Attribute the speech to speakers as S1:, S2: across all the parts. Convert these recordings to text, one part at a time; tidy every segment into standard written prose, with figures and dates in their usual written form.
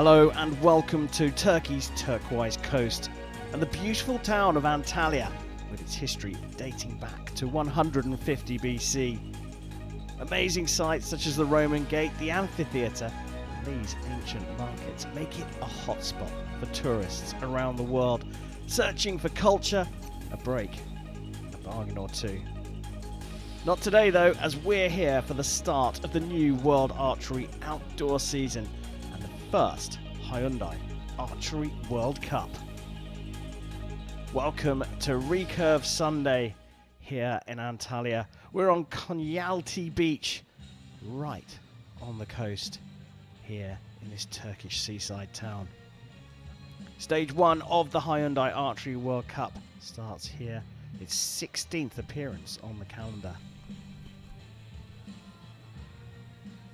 S1: Hello and welcome to Turkey's turquoise coast and the beautiful town of Antalya, with its history dating back to 150 BC. Amazing sights such as the Roman Gate, the amphitheatre, and these ancient markets make it a hotspot for tourists around the world, searching for culture, a break, a bargain or two. Not today though, as we're here for the start of the new World Archery outdoor season and the first Hyundai Archery World Cup. Welcome to Recurve Sunday here in Antalya. We're on Konyaaltı Beach, right on the coast here in this Turkish seaside town. Stage 1 of the Hyundai Archery World Cup starts here. Its 16th appearance on the calendar.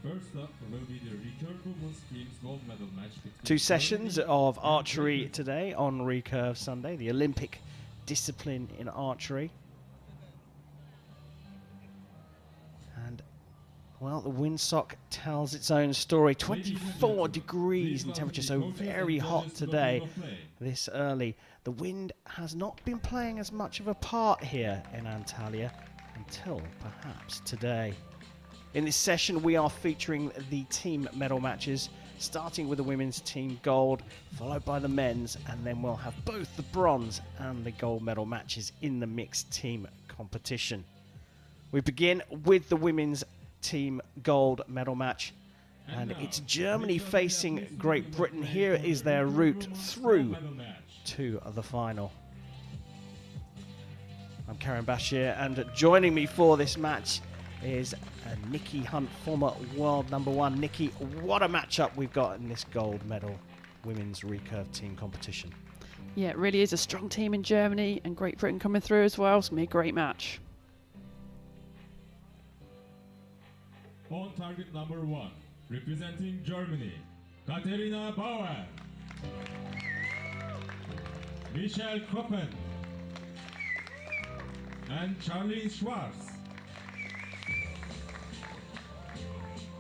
S2: First up will be the Recurve women's team's gold medal match.
S1: Two sessions of archery today on Recurve Sunday, the Olympic discipline in archery. And, well, the windsock tells its own story. 24 degrees in temperature, so very hot today, this early. The wind has not been playing as much of a part here in Antalya until perhaps today. In this session, we are featuring the team medal matches, starting with the women's team gold, followed by the men's, and then we'll have both the bronze and the gold medal matches in the mixed team competition. We begin with the women's team gold medal match, and it's Germany facing Great Britain. Here is their route through to the final. I'm Karen Bashir, and joining me for this match is Nikki Hunt, former world #1. Nikki, what a matchup we've got in this gold medal women's recurve team competition.
S3: Yeah, it really is a strong team in Germany, and Great Britain coming through as well. It's going to be a great match.
S2: On target number 1, representing Germany, Katerina Bauer, Michelle Koppen, and Charlie Schwartz.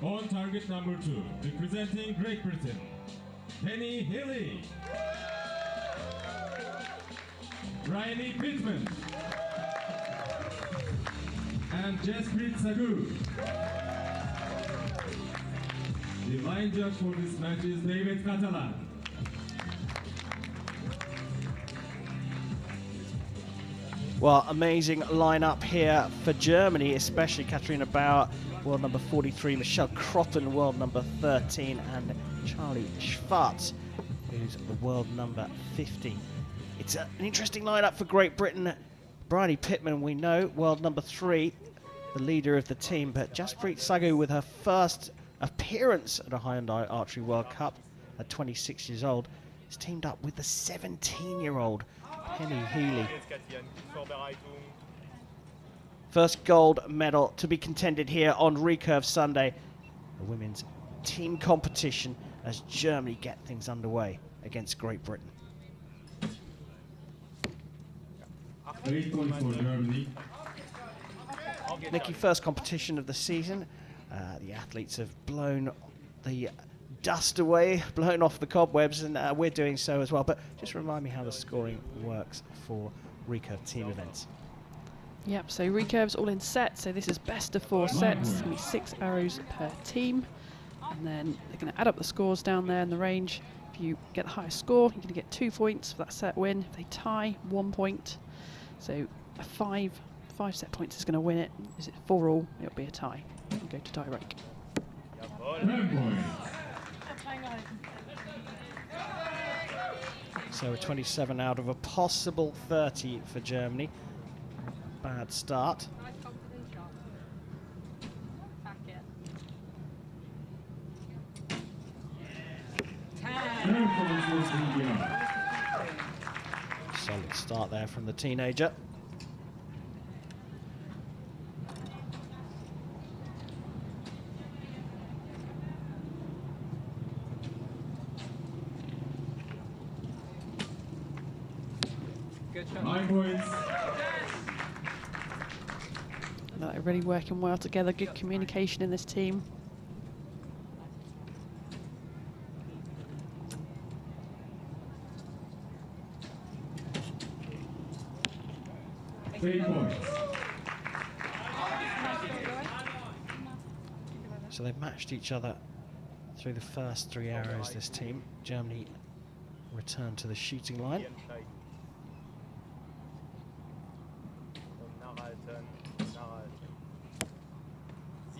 S2: On target number 2, representing Great Britain, Penny Healy, Riley Pittman, and Jasprit Sagu. The line judge for this match is David Catalan.
S1: Well, amazing lineup here for Germany, especially Katarina Bauer, world #43, Michelle Crotten, world #13, and Charlie Schwartz, who's the world #50. It's an interesting lineup for Great Britain. Bridie Pittman, we know, world #3, the leader of the team, but Jasprit Sagu, with her first appearance at a Hyundai Archery World Cup at 26 years old, is teamed up with the 17-year-old Penny Healy. First gold medal to be contended here on Recurve Sunday, the women's team competition, as Germany get things underway against Great Britain.
S2: 8 points for Germany.
S1: Nikki, first competition of the season. The athletes have blown the dust away, blown off the cobwebs, and we're doing so as well. But just remind me how the scoring works for Recurve team events.
S3: Yep, so recurve's all in sets, so this is best of 4 sets. It's going to be 6 arrows per team, and then they're going to add up the scores down there in the range. If you get the highest score, you're going to get 2 points for that set win. If they tie, 1 point. So a 5 set points is going to win it. Is it 4 all? It'll be a tie. We'll go to tie break.
S2: 10 points.
S1: So a 27 out of a possible 30 for Germany. Bad start. Solid start there from the teenager.
S2: Good shot. 9 points.
S3: They're really working well together, good communication in this team.
S2: 8 points.
S1: So they've matched each other through the first 3 arrows, this team. Germany return to the shooting line.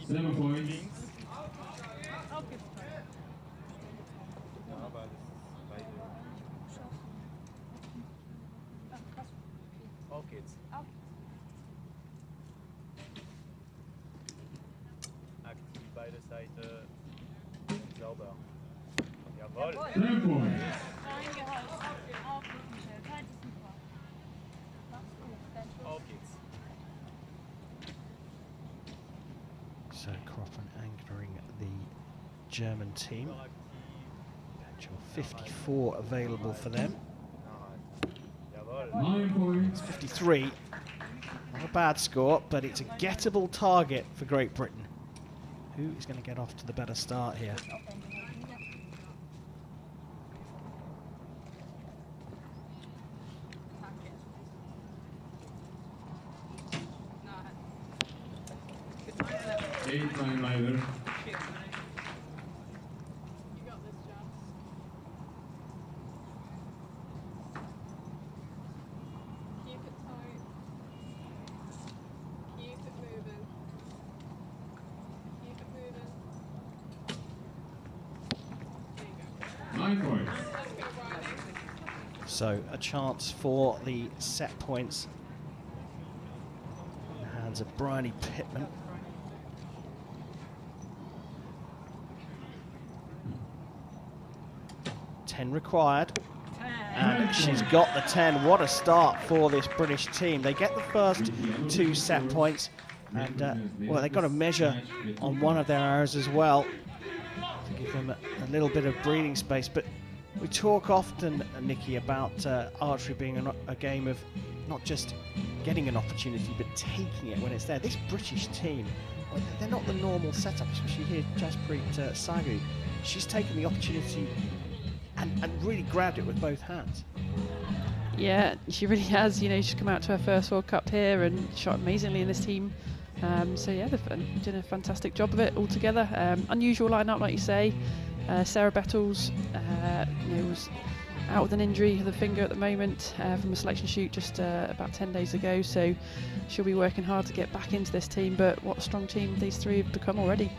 S2: 7 points.
S4: Auf geht's. Aktiv beide Seiten und sauber. Jawohl.
S2: 10 points.
S4: Auf geht's.
S1: So Cropper anchoring the German team. 54 available for them.
S4: Jawohl.
S2: 9 points.
S1: 53. Not a bad score, but it's a gettable target for Great Britain. Who is going to get off to the better start here?
S2: Eight line rider.
S5: Keep it tight. Keep it moving. Keep it moving. There you go.
S2: 9 points.
S5: Let's go, Bridie.
S1: So a chance for the set points in the hands of Bryony Pittman. 10 required. And she's got the 10. What a start for this British team. They get the first 2 set points. And, well, they've got to measure on one of their arrows as well to give them a little bit of breathing space. But we talk often, Nikki, about archery being a game of not just getting an opportunity, but taking it when it's there. This British team, well, they're not the normal setup, especially here, Jaspreet Sagu. She's taken the opportunity and really grabbed it with both hands.
S3: Yeah, she really has. You know, she's come out to her first World Cup here and shot amazingly in this team. So yeah, they've done a fantastic job of it altogether. Unusual lineup, like you say. Sarah Bettles, you know, was out with an injury of the finger at the moment from a selection shoot just about 10 days ago. So she'll be working hard to get back into this team. But what a strong team these three have become already.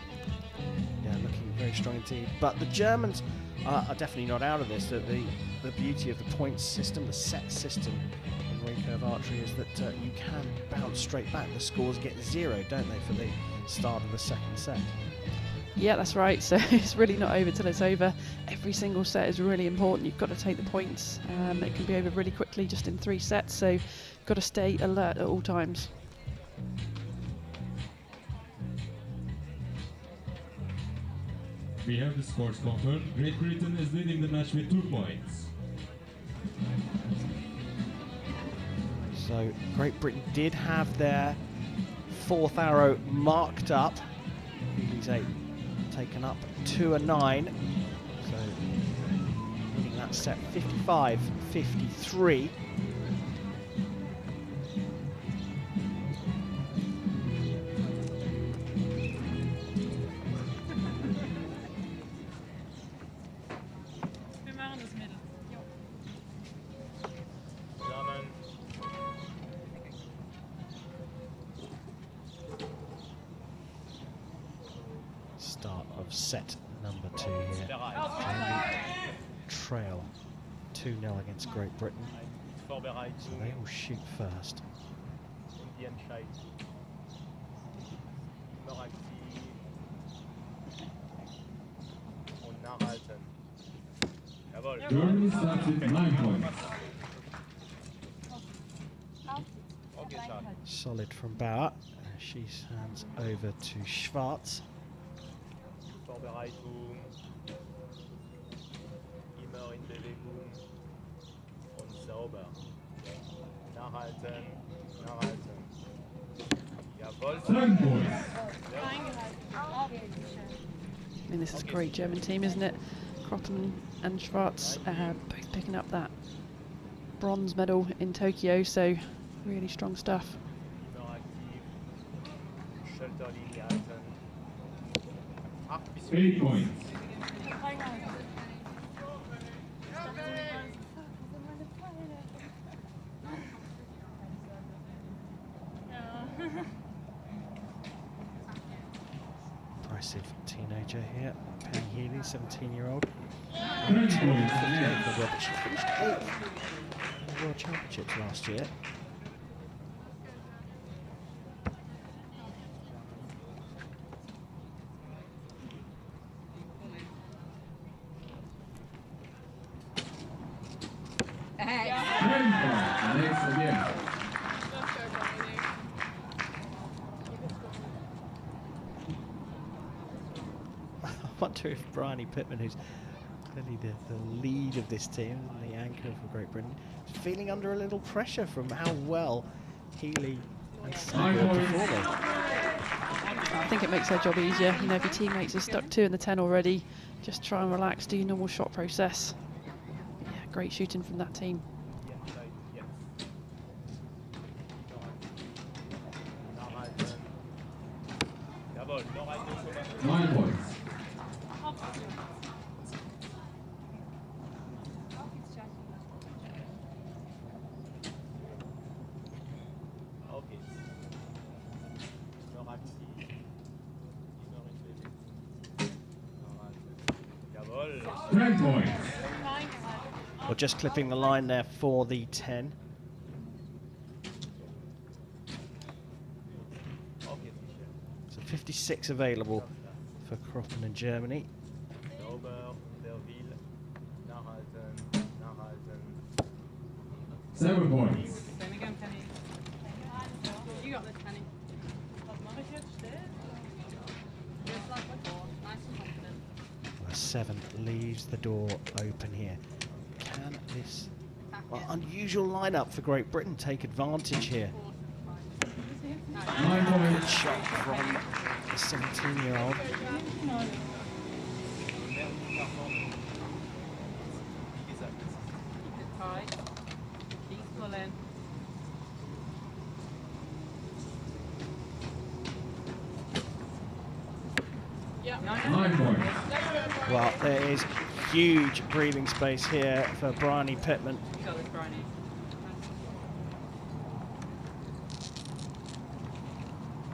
S1: Yeah, looking very strong indeed. But the Germans are definitely not out of this. The beauty of the points system, the set system in recurve archery is that you can bounce straight back. The scores get 0, don't they, for the start of the second set?
S3: Yeah, that's right. So it's really not over till it's over. Every single set is really important. You've got to take the points. It can be over really quickly, just in 3 sets. So you've got to stay alert at all times.
S2: We have the scores confirmed. Great Britain is leading the match with 2 points.
S1: So Great Britain did have their 4th arrow marked up. Heelys 8 taken up 2 and 9. So winning that set 55-53.
S4: Zusammen.
S1: Start of set number 2 here. Germany trail 2-0 against Great Britain. So
S4: Vorbereitung
S1: they will shoot first.
S4: und die Entscheidung. Immer aktiv und nachhalten. Jawohl.
S2: Germany starts with 9 points.
S4: Okay, stark.
S1: Solid from Bauer. She hands over to Schwarz.
S4: Vorbereitung. Immer in Bewegung und sauber. Nachhalten, nachhalten. Jawohl.
S2: 7 points.
S3: I mean, this is a great German team, isn't it? Kroppen and Schwarz both picking up that bronze medal in Tokyo. So Really strong stuff.
S4: Immer aktiv. Schulterlinie halten. 8 bis
S2: 8 points.
S1: Impressive teenager here, Penny Healy, 17-year-old.
S2: 10 points.
S1: She finished 8th in the World Championships last year.
S2: Next again.
S5: Let's go, Bryony.
S1: I wonder if Bryony Pittman, who's clearly the lead of this team, and the anchor for Great Britain, is feeling under a little pressure from how well Healy and Sager are performing.
S3: I think it makes their job easier. You know, if your teammates are stuck 2 in the 10 already, just try and relax, do your normal shot process. Yeah, great shooting from that team.
S4: Jetzt. Nachhalten. Jawohl, noch ein Durchschub.
S2: 9 points.
S4: Auf geht's. Noch aktiv. Immer in Bewegung. Nachhalten. Jawohl.
S2: 10 points.
S1: Well, just clipping the line there for the 10.
S4: Auf geht's, Michel.
S1: So 56 available for Kroppen in Germany.
S4: Sauber, der will. Nachhalten. Nachhalten.
S2: 7 points.
S5: Same again, Penny. You got this, Penny. Was mache ich jetzt? Still? Just like before. Nice and confident.
S1: Well, 7 leaves the door open here. Can this unusual lineup for Great Britain take advantage here?
S2: 9
S1: Good
S2: points.
S1: shot from the 17-year-old.
S4: Wie gesagt,
S5: Keep it tight. Keep pulling. Yeah.
S2: 9 points.
S1: Well, there is huge breathing space here for Bryony Pittman.
S5: You got this, Bryony.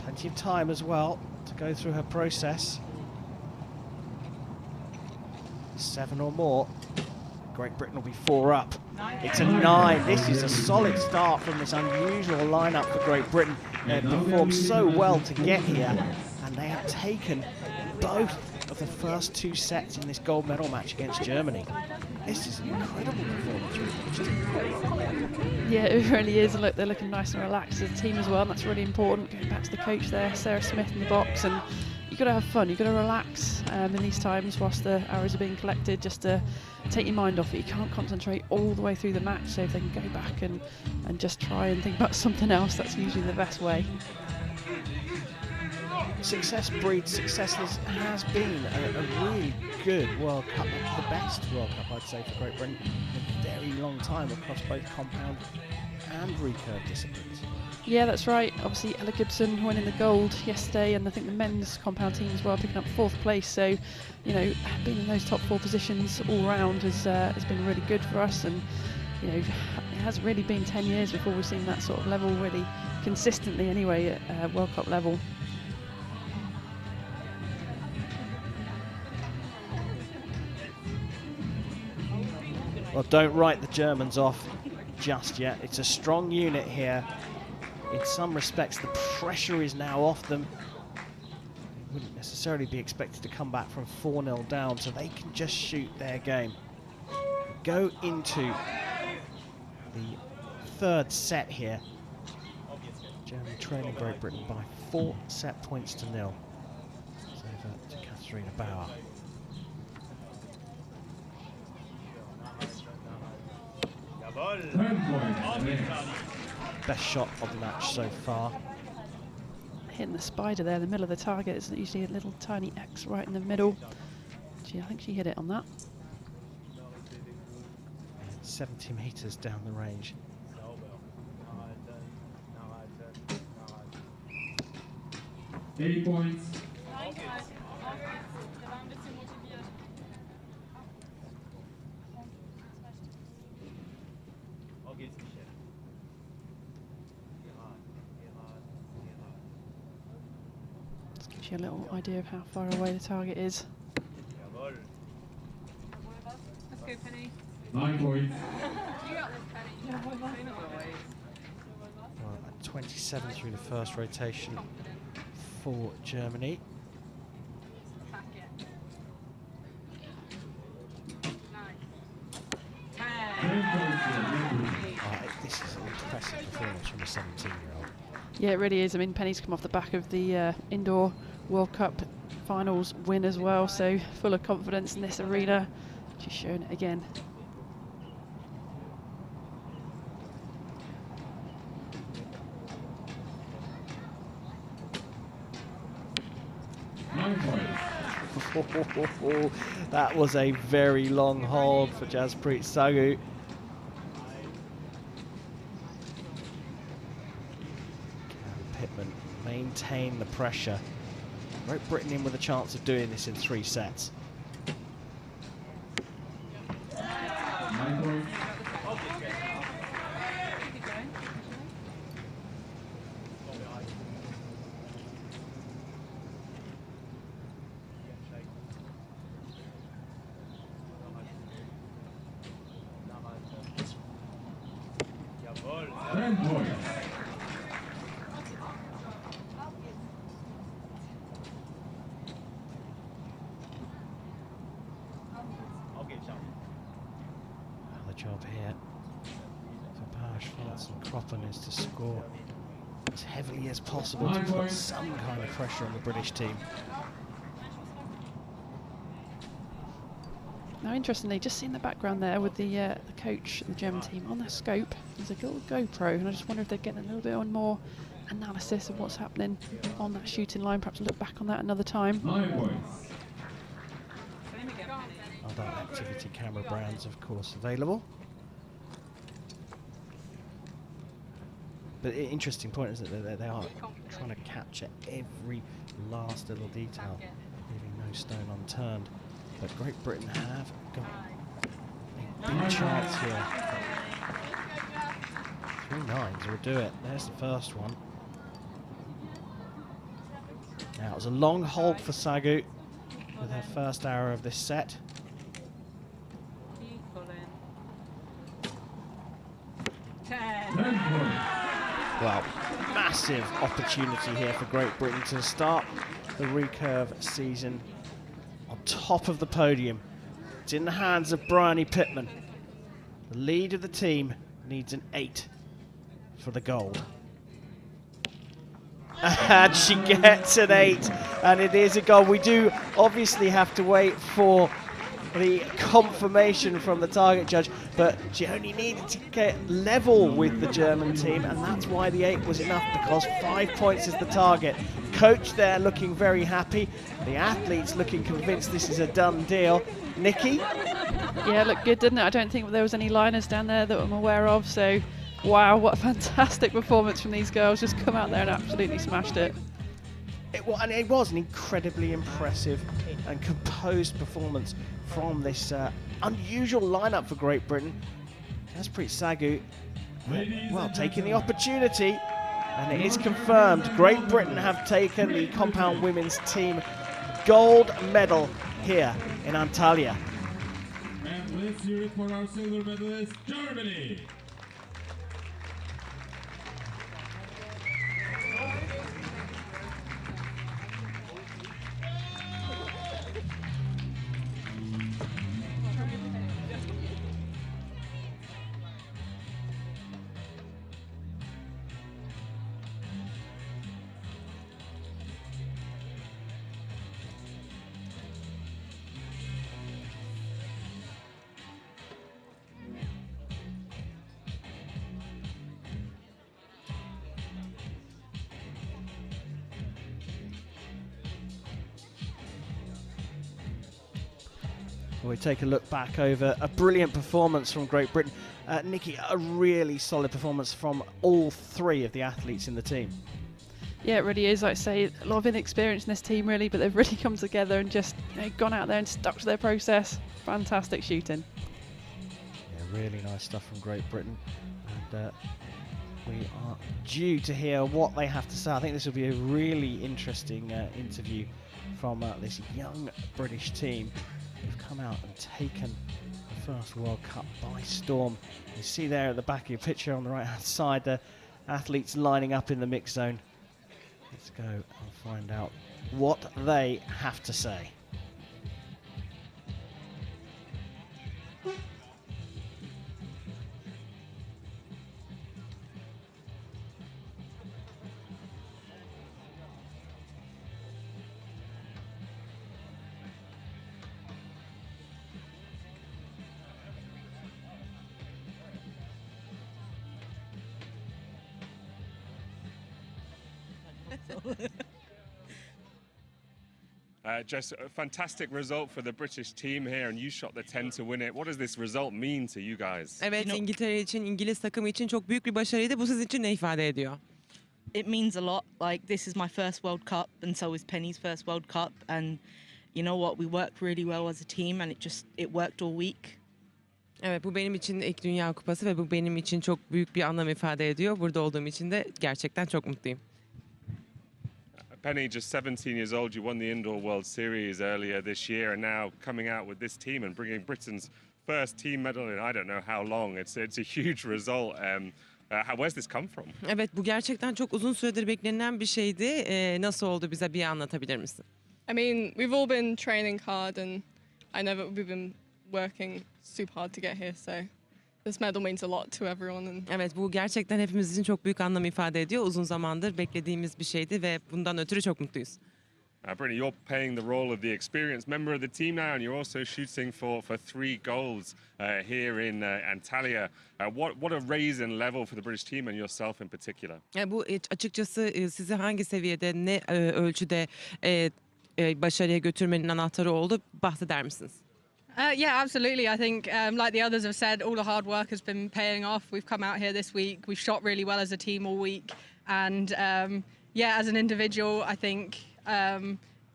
S1: Plenty of time as well to go through her process. 7 or more. Great Britain will be 4 up. It's a 9. This is a solid start from this unusual lineup for Great Britain. They have performed so well to get here, and they have taken both of the first 2 sets in this gold medal match against Germany. This is an incredible performance from Britain.
S3: Yeah, it really is. Look, they're looking nice and relaxed as a team as well, and that's really important. Going back to the coach there, Sarah Smith in the box, and you've got to have fun. You've got to relax in these times whilst the arrows are being collected, just to take your mind off it. You can't concentrate all the way through the match, so if they can go back and just try and think about something else, that's usually the best way.
S1: Success breeds success. This has been a really good World Cup, the best World Cup I'd say for Great Britain in a very long time across both compound and recurve disciplines.
S3: Yeah, that's right. Obviously, Ella Gibson winning the gold yesterday, and I think the men's compound team as well picking up 4th place. So, you know, being in those top 4 positions all round has been really good for us. And you know, it hasn't really been 10 years before we've seen that sort of level really consistently anyway at World Cup level.
S1: Well, don't write the Germans off just yet. It's a strong unit here. In some respects, the pressure is now off them. They wouldn't necessarily be expected to come back from 4-0 down, so they can just shoot their game. Go into the 3rd set here. Germany trailing Great Britain by 4 set points to 0. It's over to Katharina Bauer.
S4: Jawohl.
S2: 10 points.
S1: Best shot of the match so far.
S3: Hitting the spider there in the middle of the target. It's usually a little tiny X right in the middle. I think she hit it on that.
S1: 70 metres down the range.
S4: Sauber. Nachhalten.
S2: 8 points.
S5: Nein, der war ein bisschen motiviert.
S4: Auf geht's, Michel.
S3: This gives you a little idea of how far away the target is.
S4: Jawohl.
S5: Let's go, Penny.
S2: 9 points.
S5: You got this, Penny.
S1: Well, at 27 through the first rotation for Germany.
S5: Back it. Nice.
S2: 10 points.
S1: This is an impressive performance from a 17-year-old.
S3: Yeah, it really is. I mean, Penny's come off the back of the Indoor World Cup finals win as well, so full of confidence in this arena. She's shown it again.
S1: That was a very long hold for Jaspreet Sagu. Can Pittman maintain the pressure? Great Britain in with a chance of doing this in 3 sets.
S2: 9 points.
S4: Jawohl.
S2: 10 points.
S4: Auf geht's, schau.
S1: The job here for Pash, Schwartz and Croppen is to score as heavily as possible to put some kind of pressure on the British team.
S3: Now, interestingly, just seeing the background there with the coach of the German team on their scope, there's a little GoPro, and I just wonder if they're getting a little bit on more analysis of what's happening on that shooting line. Perhaps look back on that another time.
S2: 9 points.
S1: Other activity camera brands, of course, available. But interesting point is that they are trying to capture every last little detail, leaving no stone unturned. But Great Britain have got a big chance here. 3 9s will do it. There's the first one. Now it was a long hold for Sagu with her first arrow of this set.
S5: Keep pulling.
S2: 10 points.
S1: Well, massive opportunity here for Great Britain to start the recurve season on top of the podium. It's in the hands of Bryony Pittman. The lead of the team needs an 8 for the gold. And she gets an 8, and it is a goal. We do obviously have to wait for the confirmation from the target judge, but she only needed to get level with the German team, and that's why the 8 was enough, because 5 points is the target. Coach there looking very happy, the athletes looking convinced this is a done deal. Nikki?
S3: Yeah, looked good, didn't it? I don't think there was any liners down there that I'm aware of, so wow, what a fantastic performance from these girls. Just come out there and absolutely smashed it.
S1: It was an incredibly impressive and composed performance from this unusual lineup for Great Britain. Jaspreet Sagu, well, taking the opportunity, and it is confirmed. Great Britain have taken the compound women's team gold medal here in Antalya.
S2: And let's hear it for our silver medalist, Germany.
S1: We take a look back over a brilliant performance from Great Britain. Nikki, a really solid performance from all 3 of the athletes in the team.
S3: Yeah, it really is. Like I say, a lot of inexperience in this team, really, but they've really come together and just gone out there and stuck to their process. Fantastic shooting.
S1: Yeah, really nice stuff from Great Britain. And we are due to hear what they have to say. I think this will be a really interesting interview from this young British team who've come out and taken the first World Cup by storm. You see there at the back of your picture on the right hand side the athletes lining up in the mix zone. Let's go and find out what they have to say.
S6: Just a fantastic result for the British team here, and you shot the 10 to win it. What does this result mean to you guys?
S7: Evet, İngiltere için, İngiliz takımı için çok büyük bir başarıydı. Bu sizin için ne ifade ediyor?
S8: It means a lot. Like, this is my first World Cup, and so is Penny's first World Cup. And you know what? We worked really well as a team, and it worked all week.
S7: Evet, bu benim için ilk Dünya Kupası ve bu benim için çok büyük bir anlam ifade ediyor. Burada olduğum için de gerçekten çok mutluyum.
S6: Penny, just 17 years old, you won the Indoor World Series earlier this year, and now coming out with this team and bringing Britain's first team medal in I don't know how long. It's a huge result. Where's this come from?
S7: Evet, bu gerçekten çok uzun süredir beklenen bir şeydi. Nasıl oldu, bize bir anlatabilir misin?
S9: I mean, we've all been training hard, and I know that we've been working super hard to get here, so this medal means a lot to everyone. And
S7: Evet, bu gerçekten hepimiz için çok büyük anlam ifade ediyor. Uzun zamandır beklediğimiz bir şeydi ve bundan ötürü çok mutluyuz.
S6: Brittany, you're playing the role of the experienced member of the team now, and you're also shooting for 3 goals here in Antalya. What a raise in level for the British team and yourself in particular.
S7: Bu açıkçası sizi hangi seviyede, ne ölçüde başarıya götürmenin anahtarı oldu, bahseder misiniz?
S9: yeah, absolutely. I think, like the others have said, all the hard work has been paying off. We've come out here this week. We've shot really well as a team all week. And yeah, as an individual, I think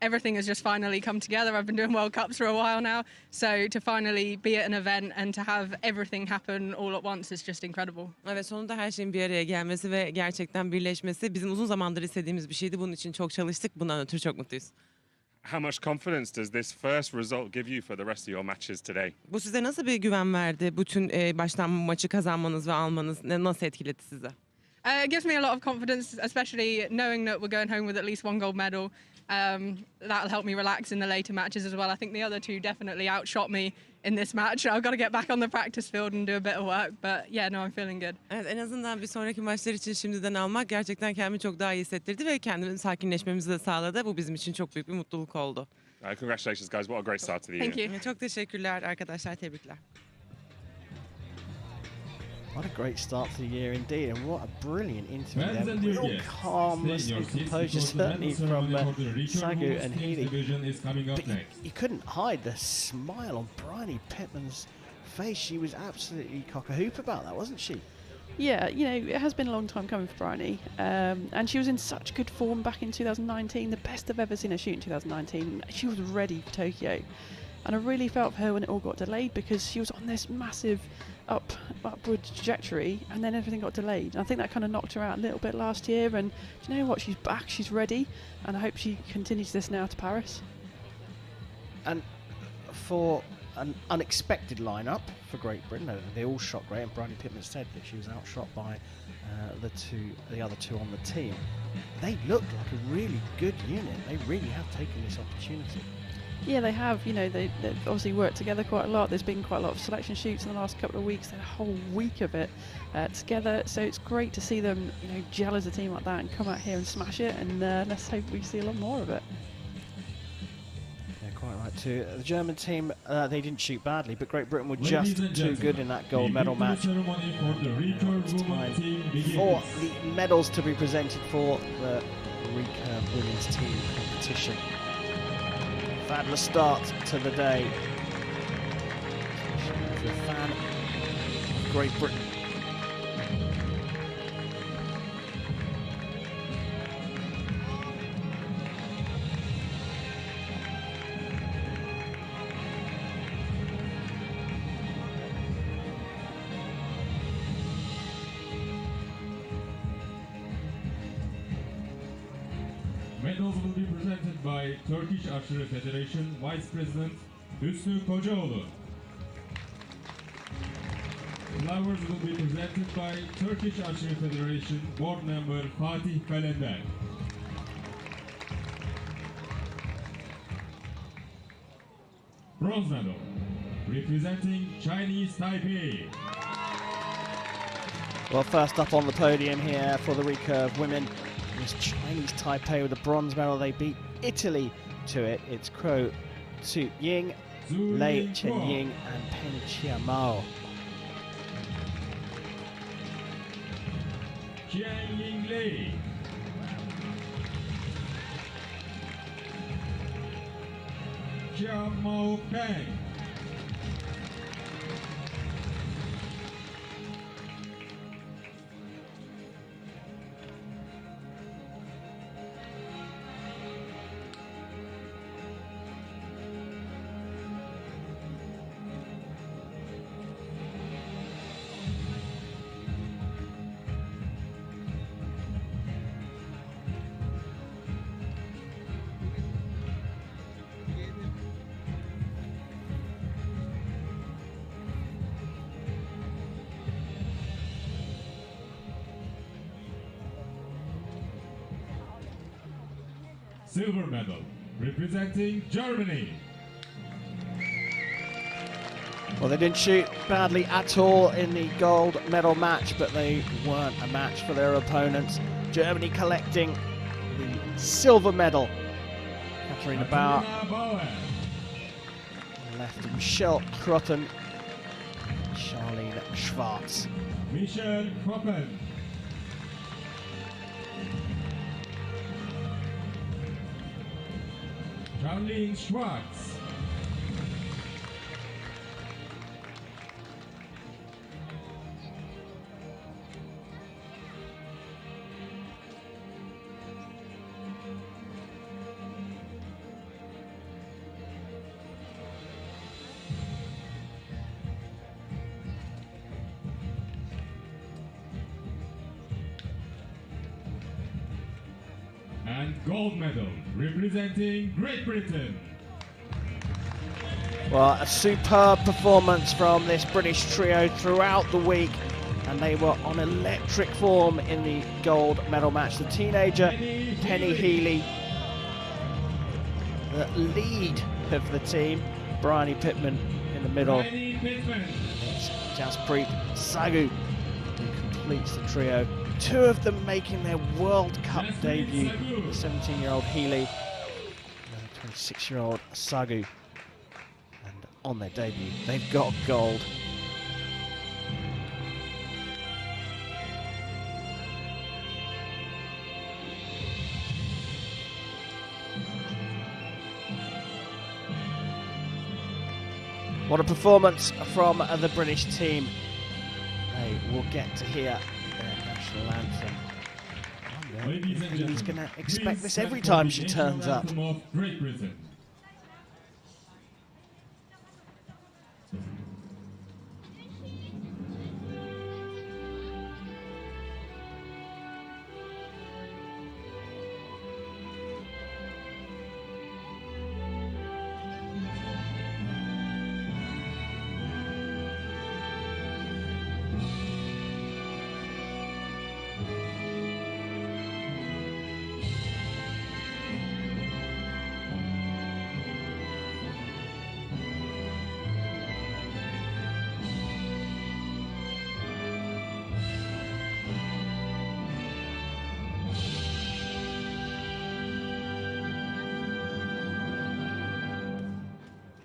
S9: everything has just finally come together. I've been doing World Cups for a while now. So to finally be at an event and to have everything happen all at once is just incredible.
S7: Evet, sonunda her şeyin bir araya gelmesi ve gerçekten birleşmesi bizim uzun zamandır istediğimiz bir şeydi. Bunun için çok çalıştık. Bundan ötürü çok mutluyuz.
S6: How much confidence does this first result give you for the rest of your matches today?
S7: Bu size nasıl bir güven verdi? Bütün baştan maçı kazanmanız ve almanız nasıl etkiledi sizi?
S9: It gives me a lot of confidence, especially knowing that we're going home with at least 1 gold medal. That'll help me relax in the later matches as well. I think the other two definitely outshot me in this match. I've got to get back on the practice field and do a bit of work. But yeah, no, I'm feeling good.
S7: Evet, en azından bir sonraki maçlar için şimdiden almak gerçekten kendimi çok daha iyi hissettirdi ve kendimi sakinleşmemizi de sağladı. Bu bizim için çok büyük bir mutluluk oldu.
S6: Congratulations, guys. What a great start to the year.
S9: Thank you.
S7: Çok teşekkürler arkadaşlar, tebrikler.
S1: What a great start to the year indeed, and what a brilliant interview
S2: Friends
S1: there.
S2: and dear
S1: Real
S2: guests,
S1: calmness
S2: stay in
S1: and
S2: your seats
S1: composure,
S2: because the
S1: certainly
S2: medal
S1: from
S2: ceremony for the Recurve
S1: Sagu
S2: Women's
S1: and
S2: Team
S1: Healy.
S2: division is coming up
S1: But
S2: next.
S1: you couldn't hide the smile on Bryony Pittman's face. She was absolutely cock-a-hoop about that, wasn't she?
S3: Yeah, you know, it has been a long time coming for Bryony. And she was in such good form back in 2019, the best I've ever seen her shoot in 2019. She was ready for Tokyo. And I really felt for her when it all got delayed, because she was on this massive upward trajectory, and then everything got delayed. And I think that kind of knocked her out a little bit last year, and do you know what, she's back, she's ready, and I hope she continues this now to Paris.
S1: And for an unexpected lineup for Great Britain, they all shot great, and Bryony Pittman said that she was outshot by the other two on the team. They looked like a really good unit. They really have taken this opportunity.
S3: Yeah, they have. You know, they've obviously worked together quite a lot. There's been quite a lot of selection shoots in the last couple of weeks. They had a whole week of it together. So it's great to see them, you know, gel as a team like that and come out here and smash it. And let's hope we see a lot more of it.
S1: Yeah, quite right too. The German team, they didn't shoot badly, but Great Britain were
S2: Ladies
S1: just
S2: and
S1: too good
S2: gentlemen,
S1: in that gold
S2: the
S1: medal
S2: victory
S1: match.
S2: ceremony for the Recurve
S1: It's
S2: Women's
S1: time
S2: Team
S1: for
S2: begins.
S1: the medals to be presented for the Recurve Women's Team competition. Fabulous start to the day. If you're a fan of Great Britain.
S2: medals will be presented by Turkish Archery Federation Vice President Hüsnü Kocaoğlu. Flowers will be presented by Turkish Archery Federation Board Member Fatih Kalender. Bronze medal, representing Chinese Taipei.
S1: Well, first up on the podium here for the recurve women is Chinese Taipei with the bronze medal. They beat Italy to it. It's Kuo Tsu Ying, Lei Chen Ying, and Peng Chia Mao.
S2: Qian Ying Lei. Chia Mao Peng. Silver medal, representing Germany.
S1: Well, they didn't shoot badly at all in the gold medal match, but they weren't a match for their opponents. Germany collecting the silver medal. Katharina Bauer. Left Michelle Kroppen. Charlene Schwarz.
S2: Michelle Kroppen. Charlene Schwarz. And gold medal, representing Great Britain.
S1: Well, a superb performance from this British trio throughout the week, and they were on electric form in the gold medal match. The teenager, Penny Healy, the lead of the team, Bryony Pittman in the middle. It's Jaspreet Sagu who completes the trio. Two of them making their World Cup debut, the 17-year-old Healy and the 26-year-old Sagu. And on their debut, they've got gold. What a performance from the British team. They will get to hear their national anthem.
S2: Ladies and gentlemen,
S1: he's going to expect this every time she turns up.
S2: Of Great Britain.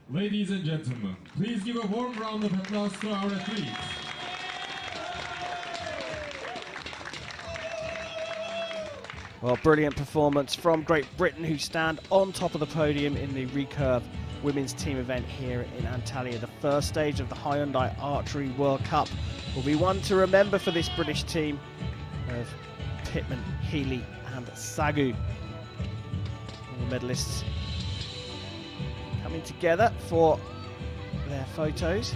S2: Ladies and gentlemen, please give a warm round of applause to our athletes.
S1: Well, brilliant performance from Great Britain, who stand on top of the podium in the Recurve women's team event here in Antalya. The first stage of the Hyundai Archery World Cup will be one to remember for this British team of Pittman, Healy and Sagu. All the medalists coming together for their photos.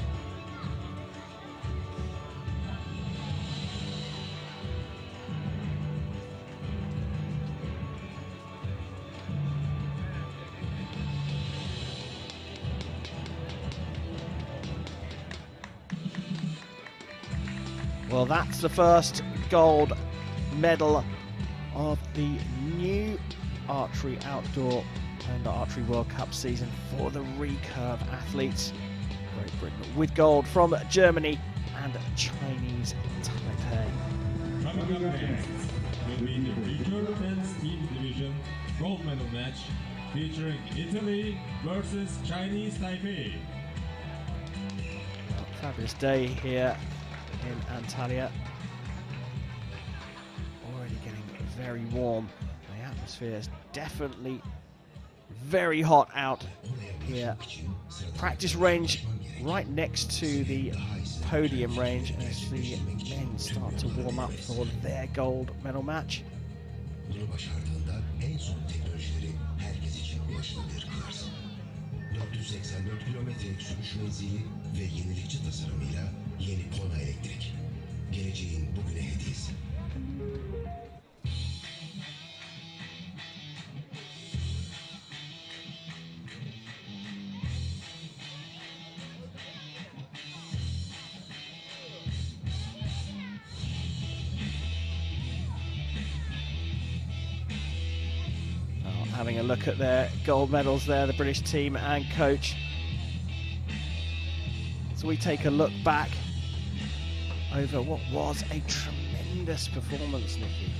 S1: Well, that's the first gold medal of the new Archery Outdoor and Archery World Cup season for the Recurve athletes. Great Britain with gold from Germany and Chinese Taipei.
S2: Coming up next will be the Recurve Men's Team Division gold medal match featuring Italy versus Chinese Taipei.
S1: Well, fabulous day here in Antalya. Already getting very warm. The atmosphere is definitely very hot out here. Practice range right next to the podium range as the men start to warm up for their gold medal match.
S10: Bunu başardığında en son teknolojileri herkes için ulaşılabilir kılarsın. 484 kilometrelik sürüş menzili ve yenilikçi tasarımıyla yeni Pona Elektrik. Geleceğin bugüne hediyesi.
S1: Having a look at their gold medals there, the British team and coach. So we take a look back over what was a tremendous performance, Nikki.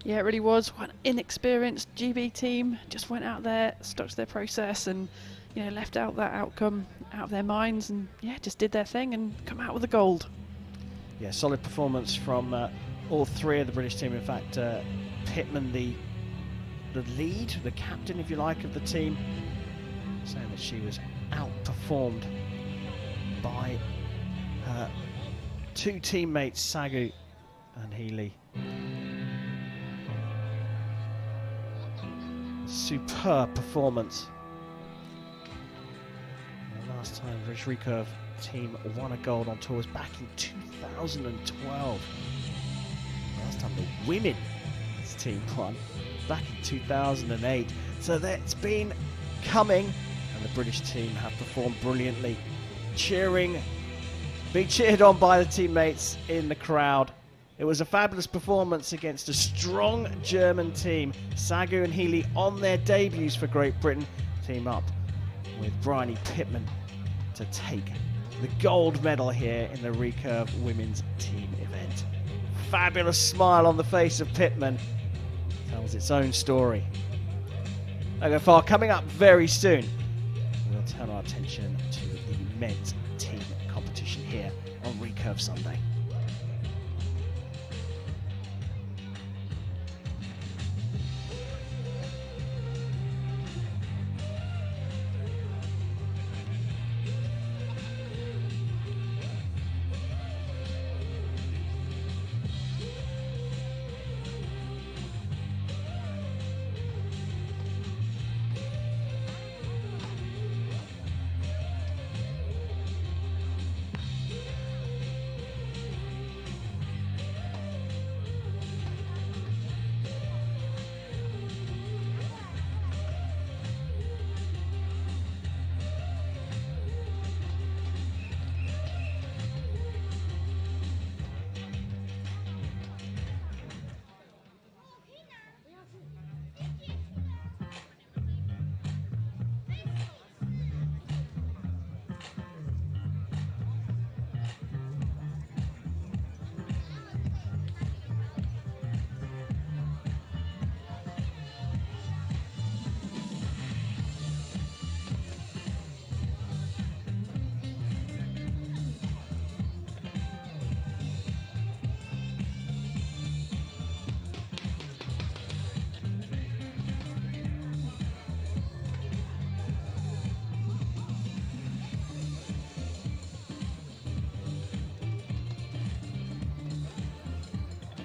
S3: Yeah, it really was. What an inexperienced GB team. Just went out there, stuck to their process and, you know, left out that outcome out of their minds and, yeah, just did their thing and come out with the gold.
S1: Yeah, solid performance from all three of the British team. In fact, Pittman, the lead, the captain, if you like, of the team, saying that she was outperformed by her two teammates, Sagu and Healy. Superb performance. The last time the British Recurve team won a gold on tour was back in 2012. Last time the women's team won back in 2008. So that's been coming, and the British team have performed brilliantly. Being cheered on by the teammates in the crowd. It was a fabulous performance against a strong German team. Sagu and Healy on their debuts for Great Britain team up with Bryony Pittman to take the gold medal here in the Recurve women's team event. Fabulous smile on the face of Pittman. Tells its own story. Okay, far coming up very soon, we'll turn our attention to the men's team competition here on Recurve Sunday.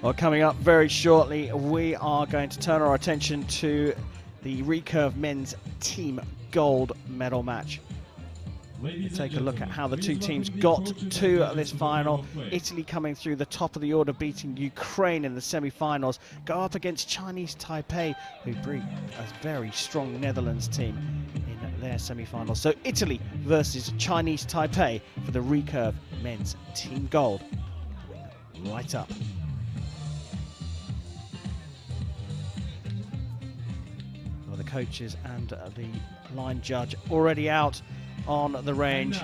S1: Well, coming up very shortly, we are going to turn our attention to the Recurve men's team gold medal match. We'll take a look at how the two teams got to this final. Italy coming through the top of the order, beating Ukraine in the semi-finals. Go up against Chinese Taipei, who beat a very strong Netherlands team in their semi-finals. So Italy versus Chinese Taipei for the Recurve men's team gold. Coming right up. Well, the coaches and the line judge already out on the range.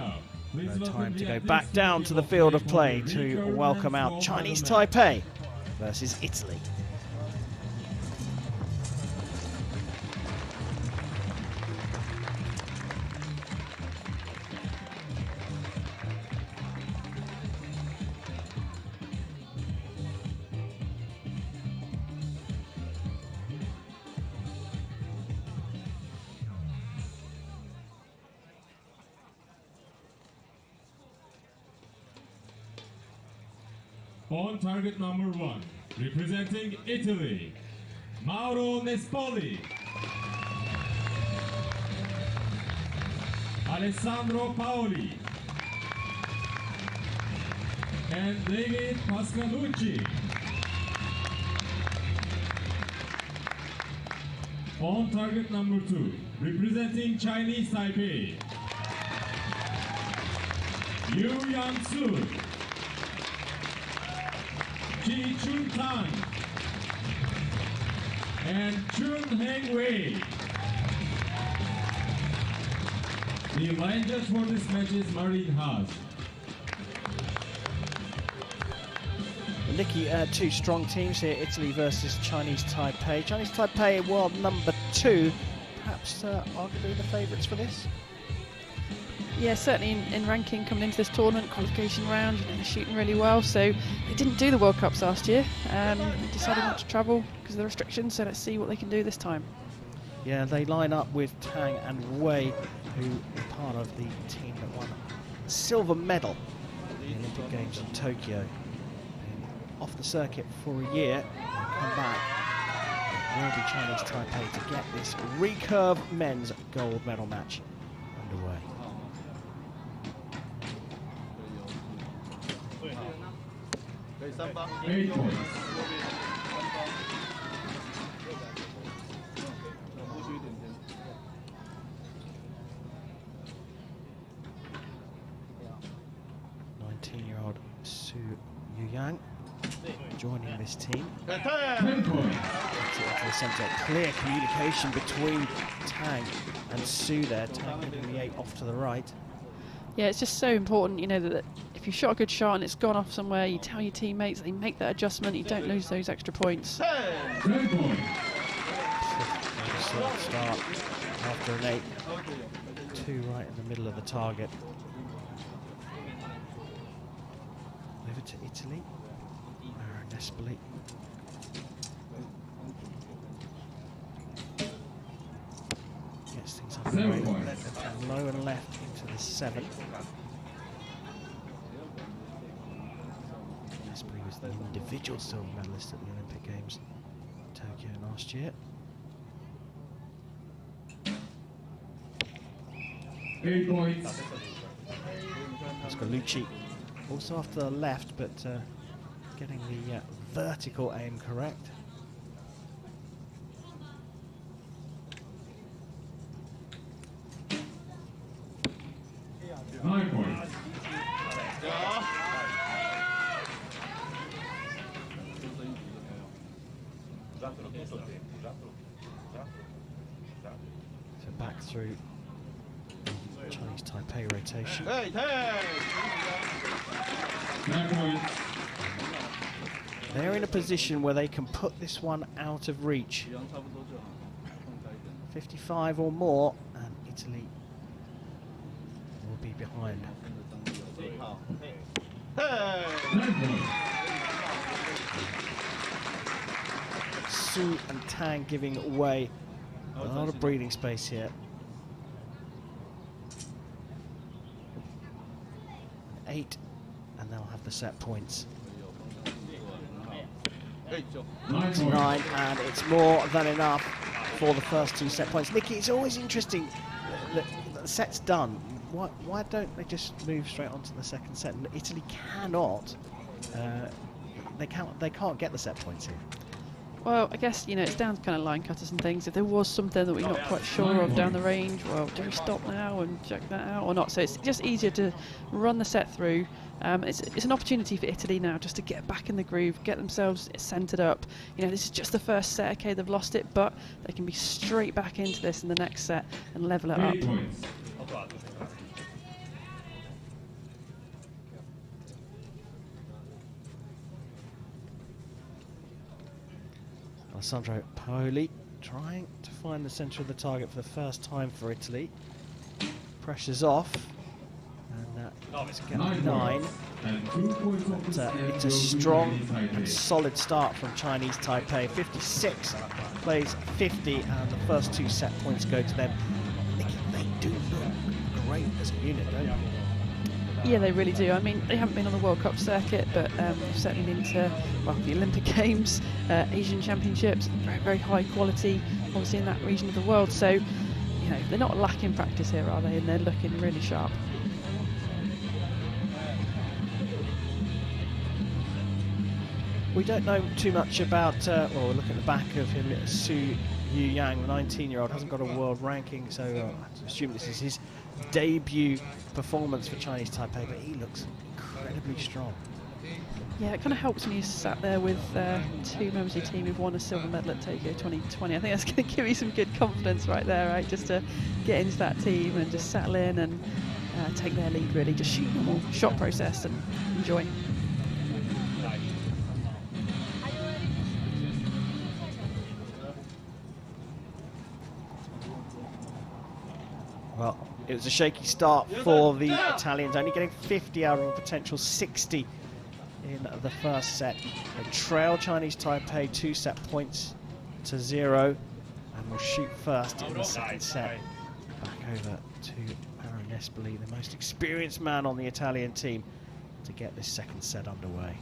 S1: No time to go back down to the field of play to welcome out Chinese Taipei versus Italy.
S2: On target number 1, representing Italy, Mauro Nespoli, Alessandro Paoli, and David Pascalucci. On target number 2, representing Chinese Taipei, Yu Yang-su, Ji Chun Tang, and Chun Heng Wei. The line judge for this match is Marine Haas.
S1: Nikki, two strong teams here, Italy versus Chinese Taipei. Chinese Taipei, world number 2, perhaps arguably the favourites for this?
S3: Yeah, certainly in ranking coming into this tournament, qualification round, they're shooting really well. So they didn't do the World Cups last year, decided not to travel because of the restrictions, so let's see what they can do this time.
S1: Yeah, they line up with Tang and Wei, who are part of the team that won a silver medal at the Olympic Games in Tokyo. Off the circuit for a year, and come back. It will be Chinese Taipei to get this Recurve men's gold medal match underway.
S2: Eight points.
S1: Su Yuyang joining this team.
S2: 10 points.
S1: To the centre. Clear communication between Tang and Su there. Tang giving the 8 off to the right.
S3: Yeah, it's just so important, you know, that if you shot a good shot and it's gone off somewhere, you tell your teammates, they make that adjustment, you don't lose those extra points.
S2: 10 points.
S1: Start after an 8. 2 right in the middle of the target. Over to Italy. Nespoli. Gets things underway. Low and left into the 7. Nespoli was the individual silver medalist at the Olympic Games in Tokyo last year.
S2: 8 points.
S1: Pascalucci also off to the left, but getting the vertical aim correct.
S2: Nine points.
S1: So back through Chinese Taipei rotation.
S2: 9 points.
S1: They're in a position where they can put this one out of reach. 55 or more, and Italy will be behind.
S2: 9 points.
S1: Su and Tang giving away a lot of breathing space here. 8, and they'll have the set points. 9, and it's more than enough for the first 2 set points. Nikki, it's always interesting that the set's done. Why don't they just move straight on to the second set? And Italy cannot. They can't get the set points here.
S3: Well, I guess, you know, it's down to kind of line cutters and things. If there was something that we're not quite sure of down the range, well, do we stop now and check that out or not? So it's just easier to run the set through. It's an opportunity for Italy now just to get back in the groove, get themselves centred up. You know, this is just the first set. Okay, they've lost it, but they can be straight back into this in the next set and level it up.
S2: 3 points.
S1: Alessandro Paoli trying to find the centre of the target for the first time for Italy. Pressure's off. And let's get 9. But, it's a strong and solid start from Chinese Taipei. 56 plays 50, and the first 2 set points go to them. They do look great as a unit, don't they?
S3: Yeah, they really do. I mean, they haven't been on the World Cup circuit, but they've certainly been to, well, the Olympic Games, Asian Championships, very, very high quality, obviously in that region of the world. So, you know, they're not lacking practice here, are they? And they're looking really sharp.
S1: We don't know too much about, well, we'll look at the back of him, Su Yu Yang, the 19-year-old, hasn't got a world ranking, so I assume this is his debut performance for Chinese Taipei, but he looks incredibly strong.
S3: Yeah, it kind of helps when you sat there with 2 members of your team who've won a silver medal at Tokyo 2020. I think that's going to give you some good confidence right there, right? Just to get into that team and just settle in and take their lead, really. Just shoot normal shot process and enjoy.
S1: Well, it was a shaky start for the Italians, only getting 50 out of a potential 60 in the first set. They trail Chinese Taipei 2 set points to 0 and will shoot first in the second set. Back over to Aaron Espoli, the most experienced man on the Italian team, to get this second set underway.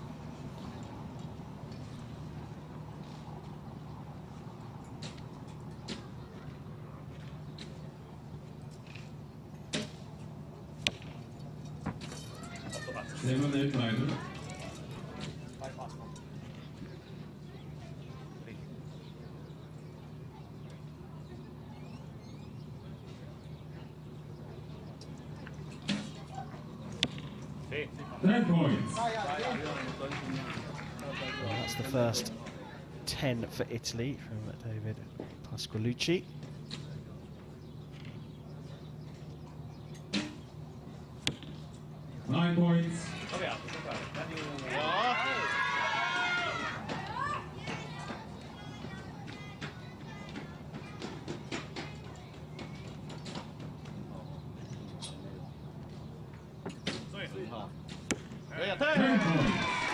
S1: Well, that's the first 10 for Italy from David Pasqualucci.
S2: Nine points.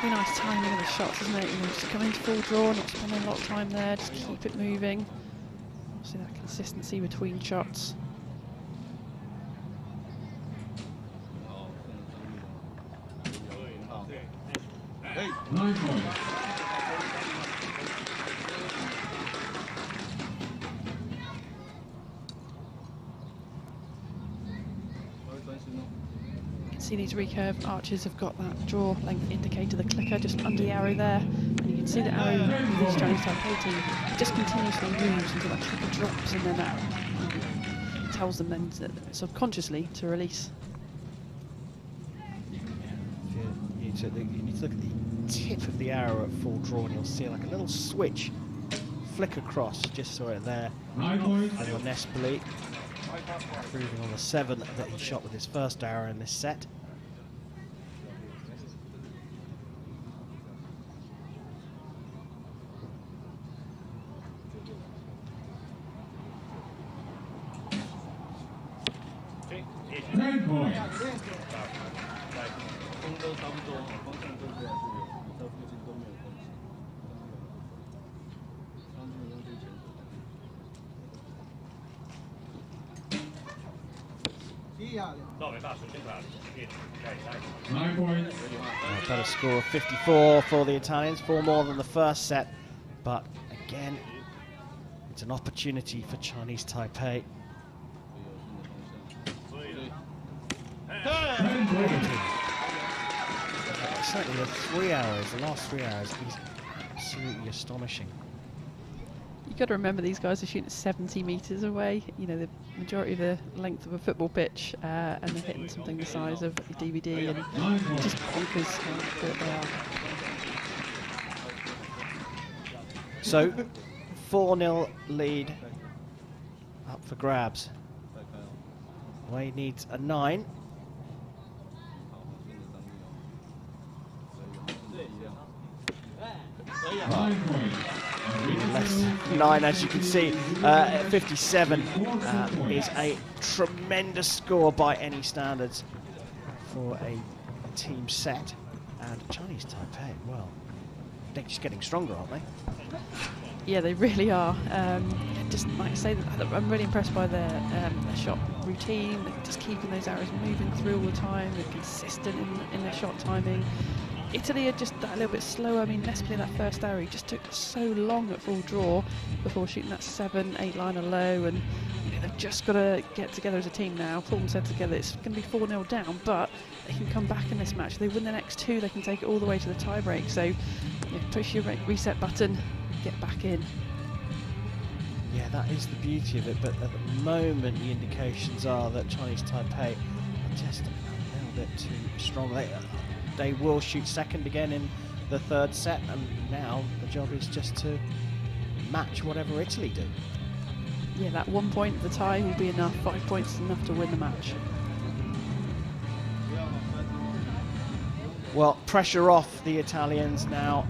S3: Really nice timing of the shots, isn't it? You know, just come into full draw, not spending a lot of time there, just keep it moving. See that consistency between shots.
S2: Nine points.
S3: See these recurve archers have got that draw length indicator, the clicker just under the arrow there, and you can see the arrow with this Chinese Taipei team just continuously moves until that clicker drops, and then that tells them then subconsciously to release.
S1: You need to look at the tip of the arrow at full draw, and you'll see like a little switch flick across. Just saw it there. And on Espoli, improving on the 7 that he shot with his first arrow in this set. A better score of 54 for the Italians, 4 more than the first set, but again, it's an opportunity for Chinese Taipei. Certainly the last 3 hours is absolutely astonishing.
S3: You've got to remember these guys are shooting 70 metres away, you know, the majority of the length of a football pitch, and they're hitting something the size of a DVD, and it just bonkers how good they are.
S1: So, 4-0 lead up for grabs. Wade needs a 9. Less 9, as you can see. 57 is a tremendous score by any standards for a team set. And Chinese Taipei, well, they're just getting stronger, aren't they?
S3: Yeah, they really are. Just like I say, I'm really impressed by their shot routine. They're just keeping those arrows moving through all the time. They're consistent in their shot timing. Italy are just that little bit slower. I mean, Nespoli, that first arrow, he just took so long at full draw before shooting that 7-8 liner low, and you know, they've just got to get together as a team now, pull themselves together. It's going to be 4-0 down, but they can come back in this match. If they win the next 2, they can take it all the way to the tie-break. So, you know, push your reset button, get back in.
S1: Yeah, that is the beauty of it, but at the moment the indications are that Chinese Taipei are just a little bit too strong. They will shoot second again in the 3rd set, and now the job is just to match whatever Italy do.
S3: Yeah, that 1 point of the tie will be enough. 5 points is enough to win the match.
S1: Well, pressure off the Italians now.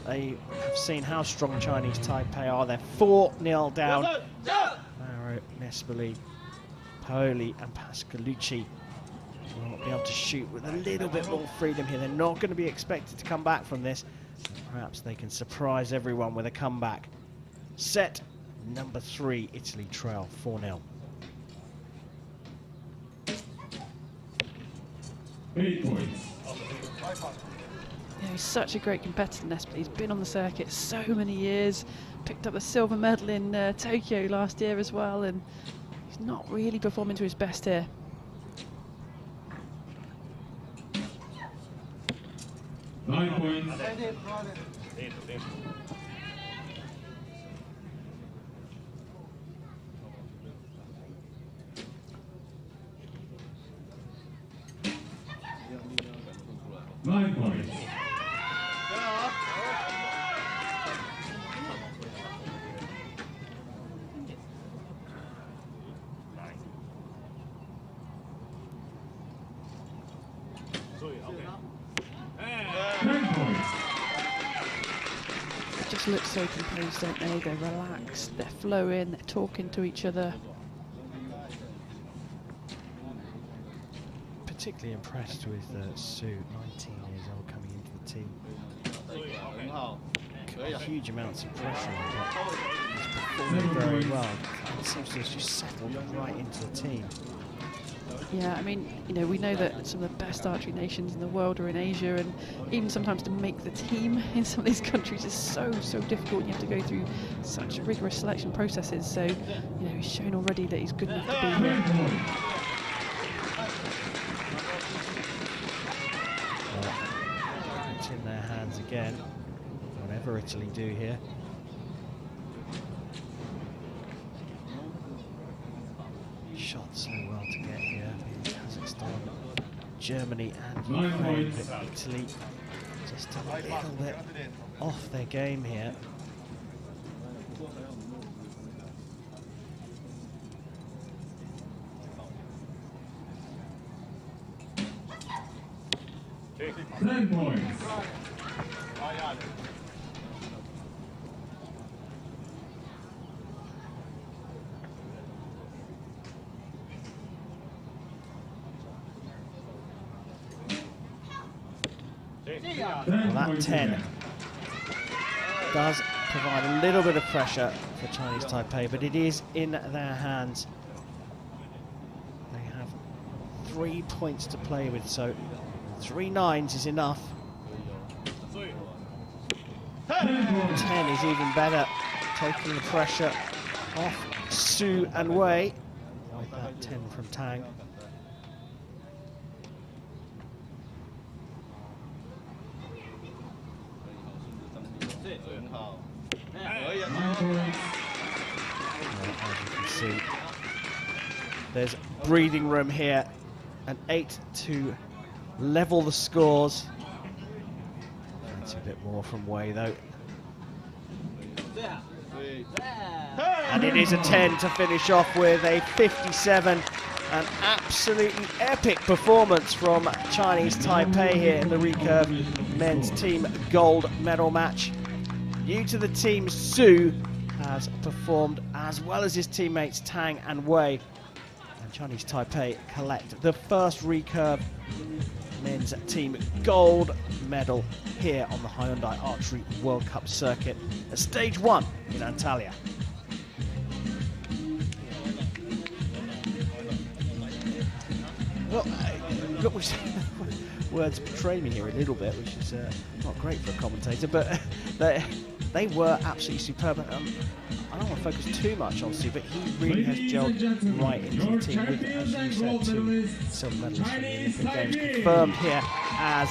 S1: They have seen how strong Chinese Taipei are. They're 4-0 down. Maro, Nespoli, Paoli and Pascalucci will be able to shoot with a little bit more freedom here. They're not going to be expected to come back from this. Perhaps they can surprise everyone with a comeback. Set number 3, Italy trail 4-0.
S2: 8 points.
S3: Yeah, he's such a great competitor, Nespoli. He's been on the circuit so many years, picked up a silver medal in Tokyo last year as well, and he's not really performing to his best here.
S2: Nine points. 9 points.
S3: They just look so composed, don't they? They're relaxed, they're flowing, they're talking to each other.
S1: Particularly impressed with Sue, 19 years old, coming into the team. Huge amounts of pressure on him. He's performing very well. It seems to have just settled right into the team.
S3: Yeah, I mean, you know, we know that some of the best archery nations in the world are in Asia, and even sometimes to make the team in some of these countries is so difficult. You have to go through such rigorous selection processes. So, you know, he's shown already that he's good enough to be here.
S1: It's in their hands again, whatever Italy do here. Shot so well to get here in Kazakhstan, Germany and Ukraine, but Italy just a little bit off their game here.
S2: Ten points.
S1: Well, that 10 does provide a little bit of pressure for Chinese Taipei, but it is in their hands. They have 3 points to play with, so 3 9s is enough. 10 is even better, taking the pressure off Su and Wei with that 10 from Tang.
S2: Nine points.
S1: As you can see, there's breathing room here. An 8 to level the scores. That's a bit more from Wei though. And it is a 10 to finish off with a 57. An absolutely epic performance from Chinese Taipei here in the Recurve men's team gold medal match. New to the team, Su has performed as well as his teammates Tang and Wei. And Chinese Taipei collect the first Recurve men's team gold medal here on the Hyundai Archery World Cup circuit at stage 1 in Antalya. Well, look, words betray me here a little bit, which is not great for a commentator, but they were absolutely superb. I don't want to focus too much on Su, but he really has gelled right into the team with, as you said, 2 silver medalists from the Olympic Games confirmed here as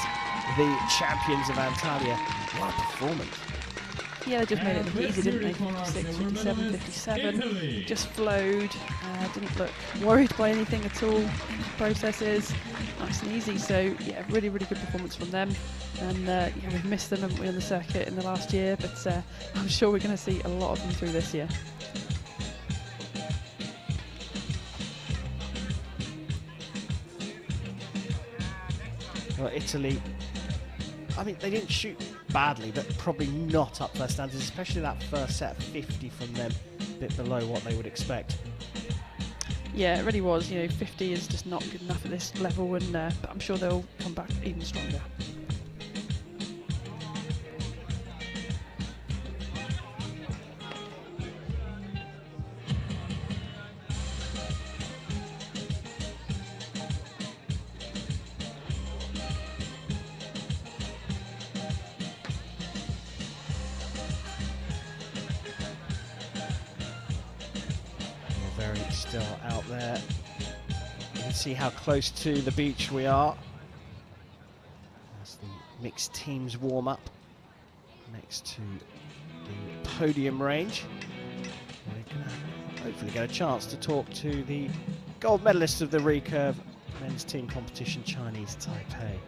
S1: the champions of Antalya. What a performance.
S3: Yeah, they just made it look easy, didn't they? 56, 57, 57. Just flowed, didn't look worried by anything at all. Processes, nice and easy. So, yeah, really, really good performance from them. And yeah, we've missed them, haven't we, on the circuit in the last year, but I'm sure we're going to see a lot of them through this year.
S1: Well, Italy, I mean, they didn't shoot badly, but probably not up to their standards, especially that first set, 50 from them, a bit below what they would expect.
S3: Yeah, it really was. 50 is just not good enough at this level, and but I'm sure they'll come back even stronger.
S1: Still out there. You can see how close to the beach we are. As the mixed teams warm up next to the podium range. We're going to hopefully get a chance to talk to the gold medalists of the Recurve men's team competition, Chinese Taipei.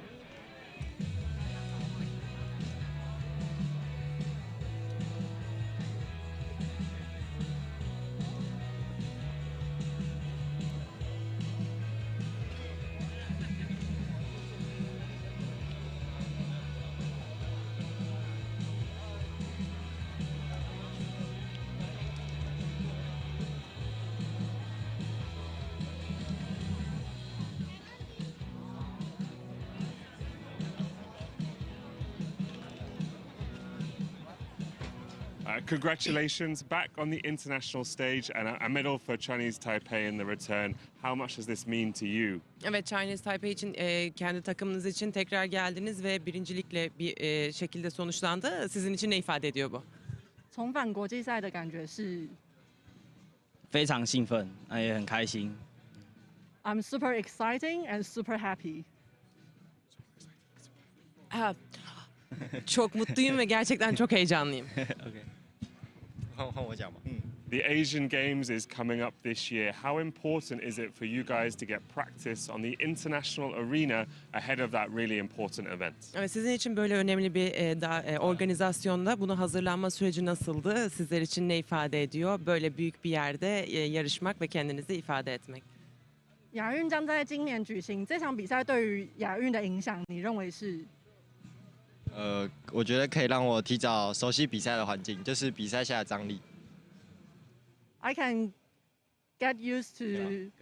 S6: Congratulations back on the international stage and a medal for Chinese Taipei in the return. How much does this mean to you?
S7: Evet, Chinese Taipei için kendi takımınız için tekrar geldiniz ve birincilikle bir şekilde sonuçlandı. Sizin için ne ifade ediyor bu?
S5: 重返国际赛的感觉是
S11: 非常兴奋，也很开心。
S5: I'm super exciting and super happy.
S7: Çok mutluyum ve gerçekten çok heyecanlıyım.
S11: Okay. 换我讲吧。
S6: The Asian Games is coming up this year. How important is it for you guys to get practice on the international arena ahead of that really important event?
S7: Evet, sizin için böyle önemli bir organizasyonda buna hazırlanma süreci nasıldı? Sizler için ne ifade ediyor? Böyle büyük bir yerde yarışmak ve kendinizi ifade etmek.
S5: 亚运将在今年举行，这场比赛对于亚运的影响，你认为是？
S11: 我觉得可以让我提早熟悉比赛的环境，就是比赛下的张力。
S5: I can get used to.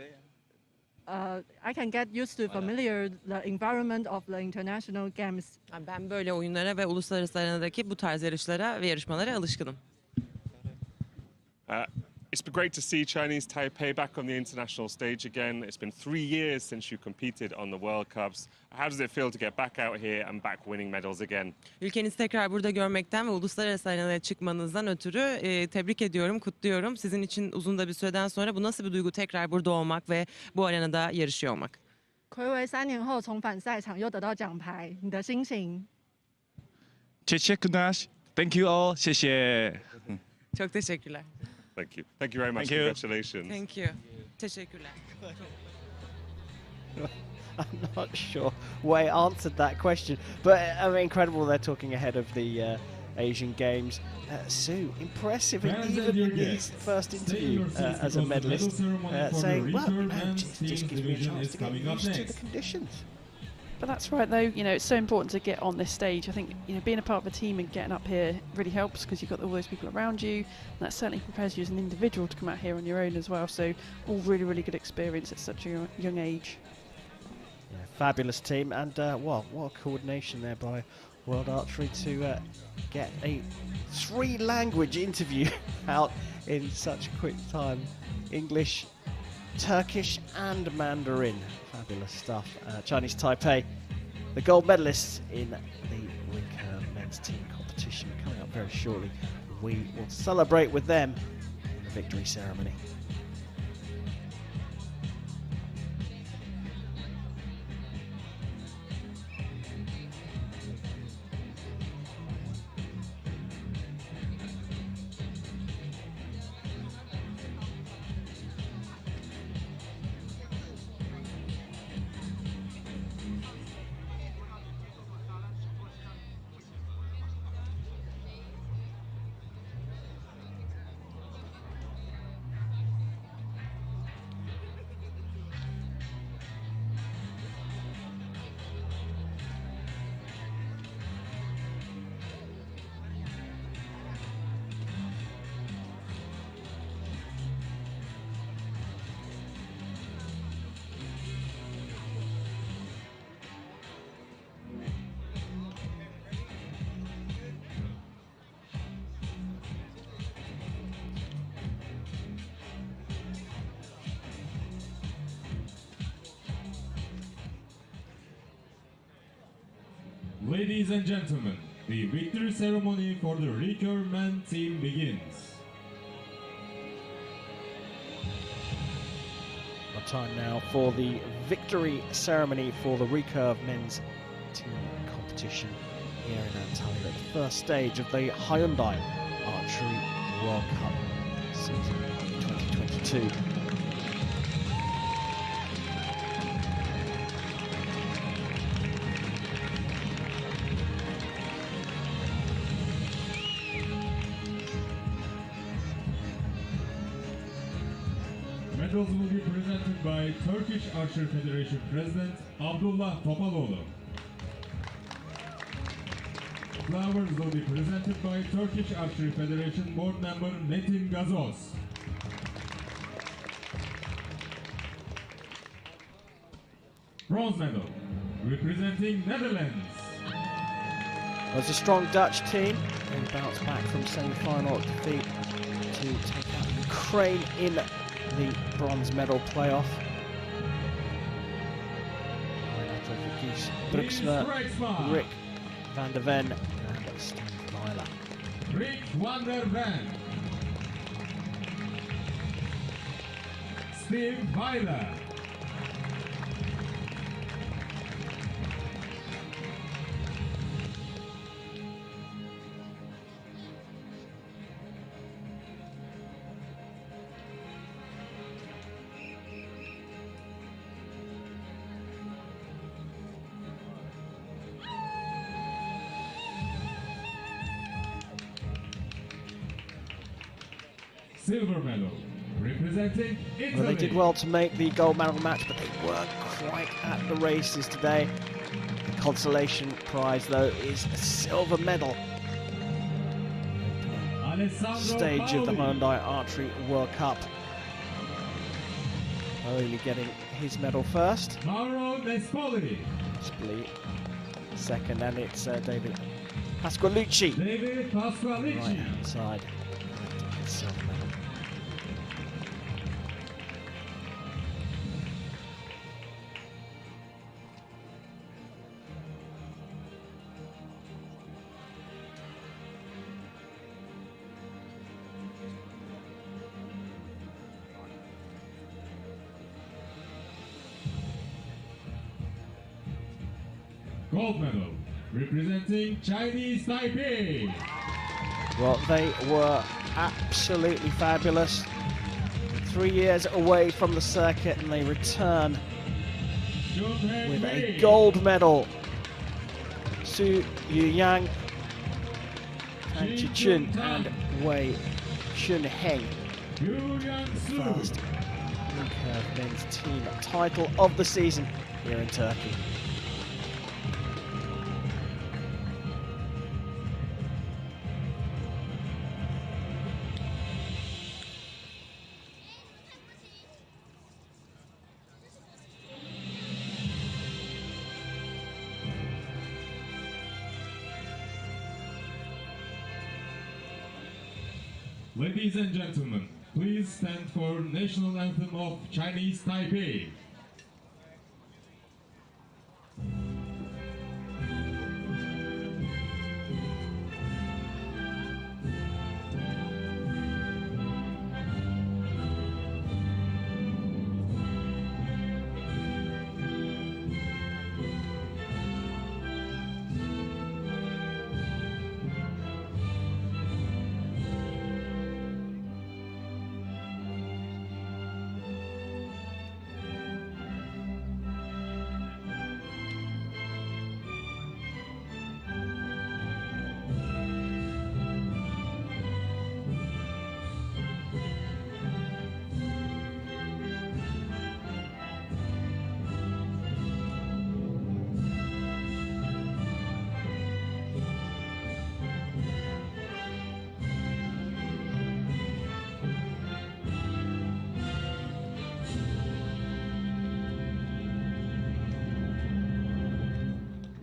S5: I can get used to familiar the environment of the international games.
S7: Ben böyle oyunlara ve uluslararası arenadaki bu tarz yarışlara ve yarışmalara alışkınım.
S6: It's been great to see Chinese Taipei back on the international stage again. It's been 3 years since you competed on the World Cups. How does it feel to get back out here and back winning medals again?
S7: Ülkenizi tekrar burada görmekten ve uluslararası arenaya çıkmanızdan ötürü tebrik ediyorum, kutluyorum. Sizin için uzun da bir süreden sonra bu nasıl bir duygu tekrar burada olmak ve bu arenada yarışıyor olmak?
S5: 暌违3年后重返赛场，又得到奖牌，你的心情？
S12: Teşekkürler. Thank you all. 谢谢。
S7: Çok teşekkürler.
S6: Thank Thank you. Thank you very much.
S11: Thank you.
S6: Congratulations.
S7: Thank you. Teşekkürler.
S1: I'm not sure Wei answered that question, but I mean, incredible they're talking ahead of the Asian Games. Sue, impressive even in his first interview as a medalist, saying, well, just gives me a chance to get used to the conditions.
S3: But that's right, though. You know, it's so important to get on this stage. I think, you know, being a part of a team and getting up here really helps because you've got all those people around you, and that certainly prepares you as an individual to come out here on your own as well. So, all really, really good experience at such a young age.
S1: Yeah, fabulous team, and what a coordination there by World Archery to get a 3-language interview out in such quick time. English, Turkish and Mandarin. Fabulous stuff. Chinese Taipei, the gold medalists in the Recurve men's team competition, coming up very shortly. We will celebrate with them in the victory ceremony.
S2: Ladies and gentlemen, the victory ceremony for the Recurve men team begins.
S1: Our time now for the victory ceremony for the Recurve men's team competition here in Antalya at the first stage of the Hyundai Archery World Cup season 2022.
S2: Medals will be presented by Turkish Archery Federation President Abdullah Topaloğlu. Flowers will be presented by Turkish Archery Federation Board Member Metin Gazoz. Bronze medal, representing Netherlands.
S1: There's a strong Dutch team who bounced back from semi-final defeat to take out Ukraine in the bronze medal playoff. Bruxner, Rick van der Ven and Steve Weiler.
S2: Rick van der Ven. Steve Weiler. Silver medal, representing Italy.
S1: Well, they did well to make the gold medal match, but they weren't quite at the races today. The consolation prize, though, is a silver medal. Stage of the Hyundai Archery World Cup. Only getting his medal first.
S2: Mauro Nespoli.
S1: Nespoli second, and it's David Pasqualucci.
S2: David Pasqualucci.
S1: Right hand side. Silver medal.
S2: Gold medal, representing Chinese Taipei.
S1: Well, they were absolutely fabulous. 3 years away from the circuit, and they return with a gold medal. Su Yuyang, and Chichun and Wei Shunheng. First Recurve men's team title of the season here in Turkey.
S2: Ladies and gentlemen, please stand for national anthem of Chinese Taipei.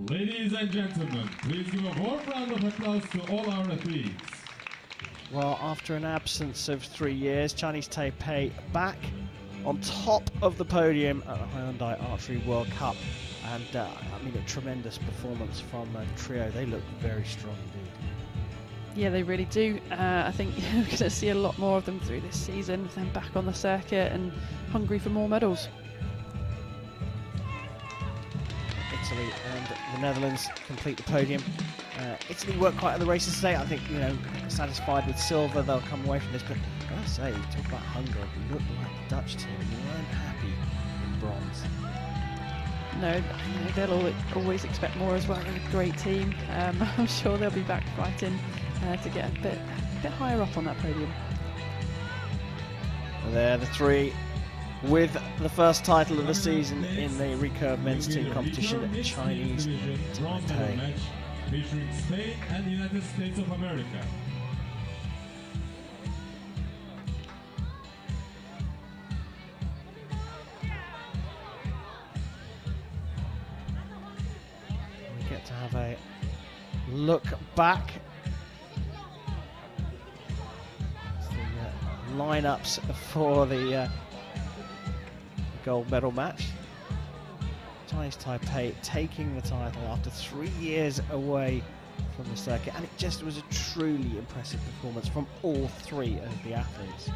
S2: Ladies and gentlemen, please give a warm round of applause to all our athletes.
S1: Well, after an absence of 3 years, Chinese Taipei back on top of the podium at the Hyundai Archery World Cup. And I mean, a tremendous performance from the trio. They look very strong indeed.
S3: Yeah, they really do. I think we're going to see a lot more of them through this season, with them back on the circuit and hungry for more medals.
S1: Italy and the Netherlands complete the podium. Italy worked quite at the races today. I think, satisfied with silver, they'll come away from this. But I gotta say, talk about hunger. It looked like the Dutch team. They weren't happy with bronze.
S3: No, they'll always expect more as well. They're a great team. I'm sure they'll be back fighting to get a bit higher up on that podium.
S1: They're the three with the first title of the season in the Recurve men's team competition, Chinese Taipei.
S2: Match featuring Spain and the United States of America.
S1: We get to have a look back. The lineups for the gold medal match. Chinese Taipei taking the title after 3 years away from the circuit, and it just was a truly impressive performance from all three of the athletes.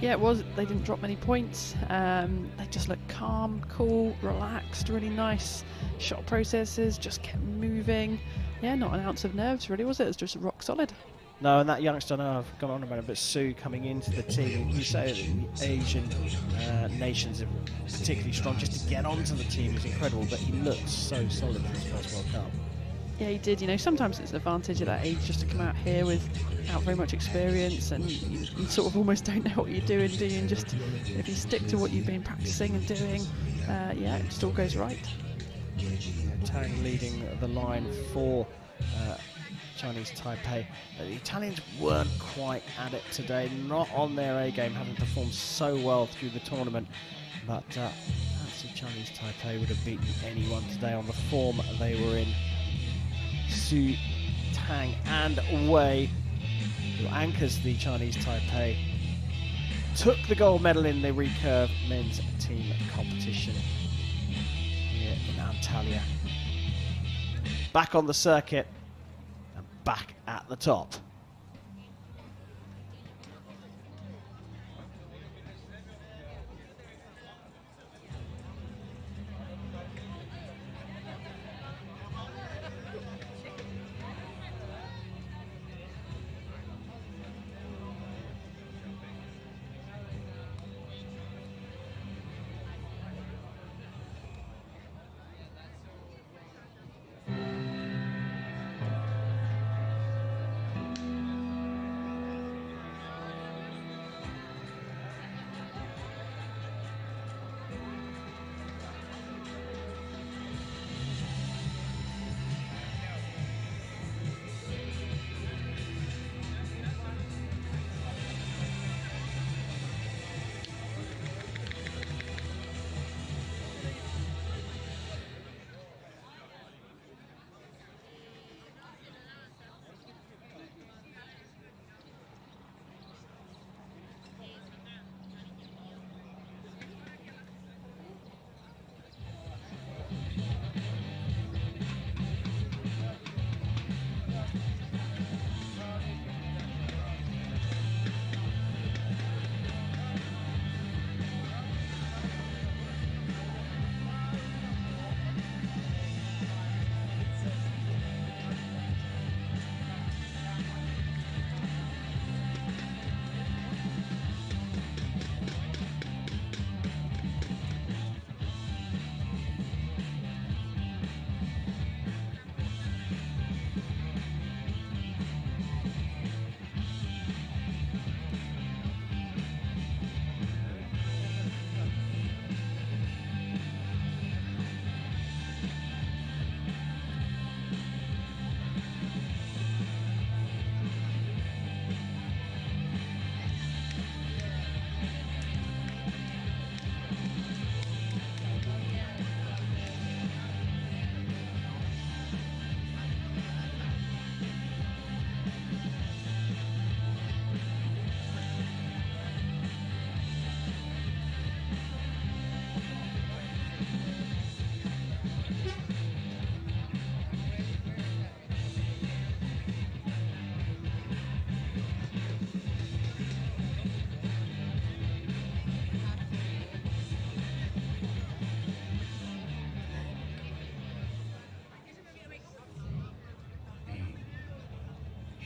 S3: Yeah, it was. They didn't drop many points. They just looked calm, cool, relaxed, really nice shot processes, just kept moving. Yeah, not an ounce of nerves really, was it? It was just rock solid.
S1: No, and that youngster, I know I've gone on about it, but Sue coming into the team, you say that the Asian nations are particularly strong. Just to get onto the team is incredible, but he looks so solid for his first World Cup.
S3: Yeah, he did. Sometimes it's an advantage at that age just to come out here without very much experience, and you sort of almost don't know what you're doing, do you? And just if you stick to what you've been practicing and doing, yeah, it just all goes right.
S1: Tang leading the line for Chinese Taipei. The Italians weren't quite at it today, not on their A game, having performed so well through the tournament. But fancy Chinese Taipei would have beaten anyone today on the form they were in. Su, Tang and Wei, who anchors the Chinese Taipei, took the gold medal in the Recurve men's team competition here in Antalya. Back on the circuit and back at the top.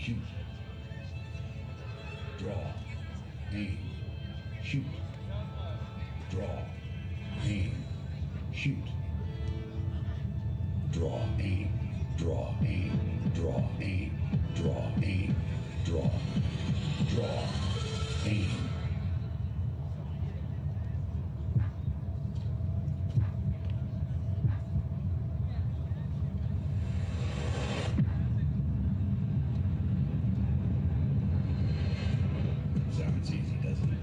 S10: shoot. Draw, aim, shoot. Draw, aim, shoot. Draw, aim, draw, aim, draw, aim, draw, aim, draw, aim. Sounds easy, doesn't it?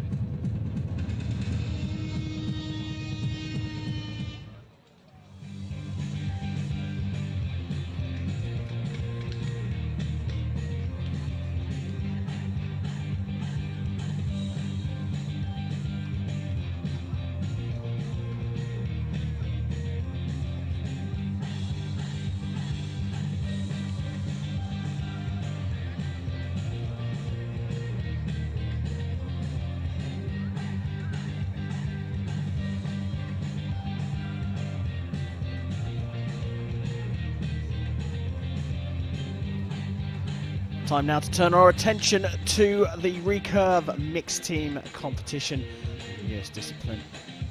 S1: Time now to turn our attention to the Recurve mixed team competition, the newest discipline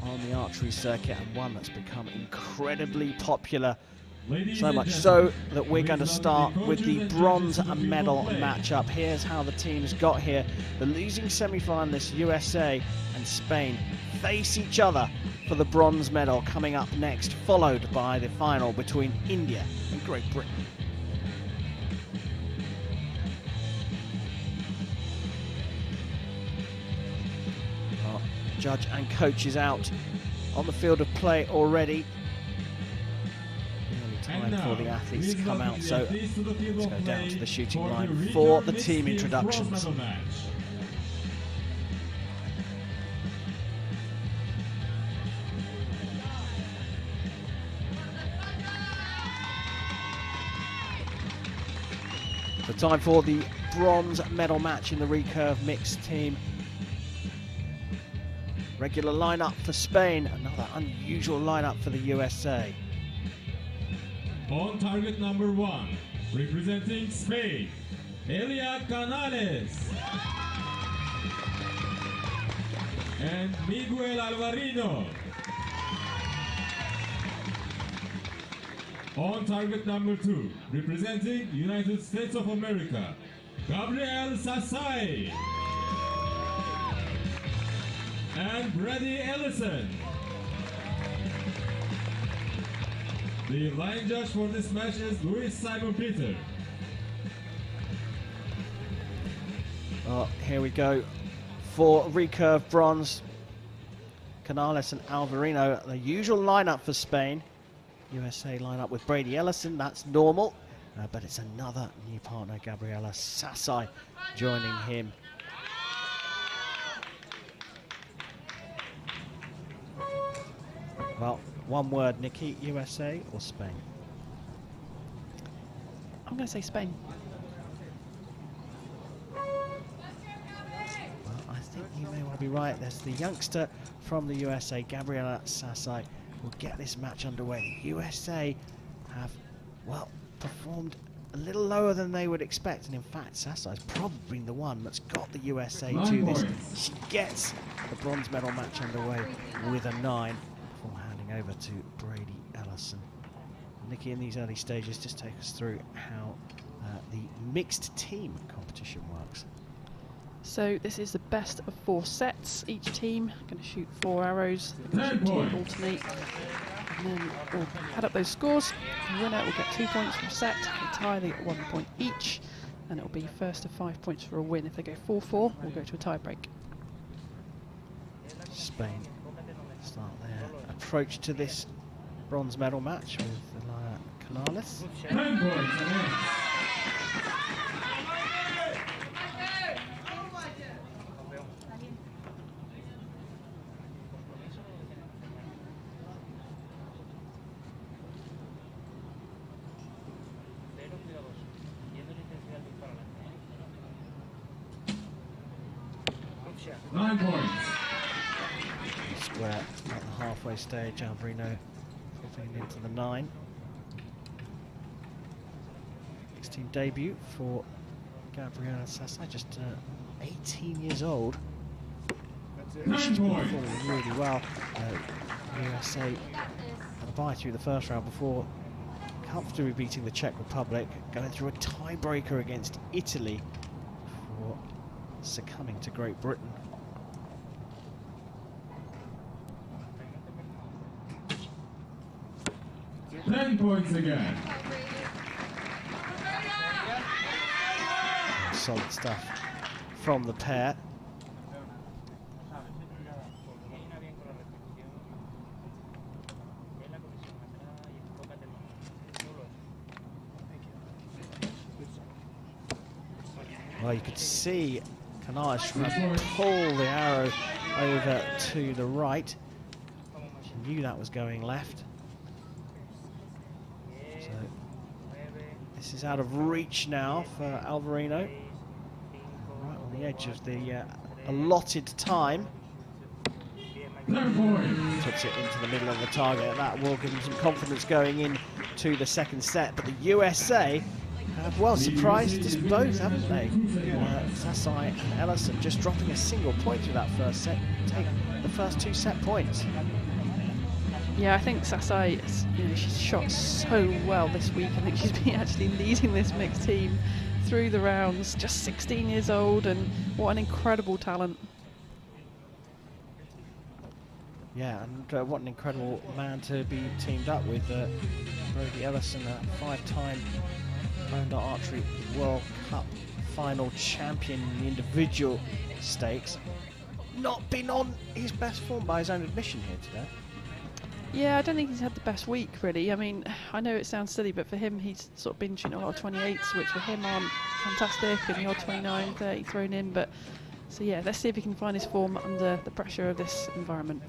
S1: on the archery circuit and one that's become incredibly popular. So much so that we're going to start with the bronze medal matchup. Here's how the teams got here. The losing semi-finalists USA and Spain face each other for the bronze medal coming up next, followed by the final between India and Great Britain. Judge and coach is out on the field of play already. Nearly time for the athletes to come out, so let's go down to the shooting line for the team introductions. The time for the bronze medal match in the Recurve mixed team. Regular lineup for Spain, another unusual lineup for the USA.
S2: On target number 1, representing Spain, Elia Canales and Miguel Alvarino. On target number 2, representing United States of America, Gabriel Sassai and Brady Ellison. The line judge for this match is Luis Simon Peter.
S1: Oh, here we go for Recurve bronze. Canales and Alvarino, the usual lineup for Spain. USA lineup with Brady Ellison, that's normal. But it's another new partner, Gabriela Sassai, joining him. Well, one word, Nikki, USA or Spain?
S3: I'm going to say Spain.
S1: Well, I think you may well be right. There's the youngster from the USA, Gabriela Sassai, will get this match underway. The USA have, well, performed a little lower than they would expect, and in fact, Sassai's probably the one that's got the USA to this. She gets the bronze medal match underway with a 9. Handing over to Brady Ellison. Nikki, in these early stages, just take us through how the mixed team competition works.
S3: So this is the best of 4 sets. Each team going to shoot 4 arrows. They're going to alternate, and then we'll add up those scores. The winner will get 2 points per set. The tie, they get 1 point each, and it will be first to 5 points for a win. If they go 4-4, we'll go to a tie break.
S1: Spain start their approach to this bronze medal match with Canales.
S2: 10 points. 9 points.
S1: Square at the halfway stage, Alvarino flipping into the 9. Mixed team debut for Gabriela Sasai, just 18 years old.
S2: Match
S1: She's been
S2: point.
S1: performing really well. USA had a bye through the first round before comfortably beating the Czech Republic, going through a tiebreaker against Italy for succumbing to Great Britain.
S2: Ten points again.
S1: Solid stuff from the pair. Well, you could see Canales trying to pull the arrow over to the right. She knew that was going left. So this is out of reach now for Alvarino. Right on the edge of the allotted time. Puts it into the middle of the target. That will give him some confidence going into the second set. But the USA have, well, surprised us both, haven't they? Sasai and Ellison just dropping a single point through that first set, take the first 2 set points.
S3: Yeah, I think Sasai, she's shot so well this week. I think she's been actually leading this mixed team through the rounds. Just 16 years old, and what an incredible talent.
S1: Yeah, and what an incredible man to be teamed up with. Brody Ellison, a 5-time Hyundai Archery World Cup final champion in the individual stakes. Not been on his best form by his own admission here today.
S3: Yeah, I don't think he's had the best week, really. I mean, I know it sounds silly, but for him, he's sort of been shooting a lot of 28s, which for him aren't fantastic, and the odd 29, 30 thrown in. But so yeah, let's see if he can find his form under the pressure of this environment.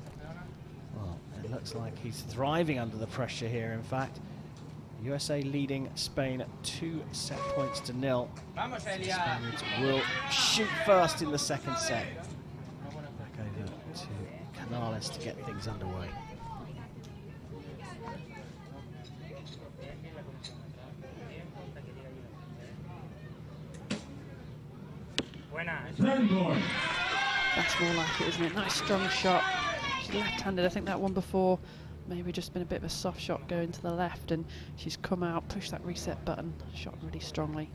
S1: Well, it looks like he's thriving under the pressure here, in fact. USA leading Spain 2 set points to 0. The Spaniards will shoot first in the second set. Back over to Canales to get things underway.
S3: That's more like it, isn't it? Nice strong shot. She's left-handed. I think that one before maybe just been a bit of a soft shot going to the left, and she's come out, pushed that reset button, shot really strongly.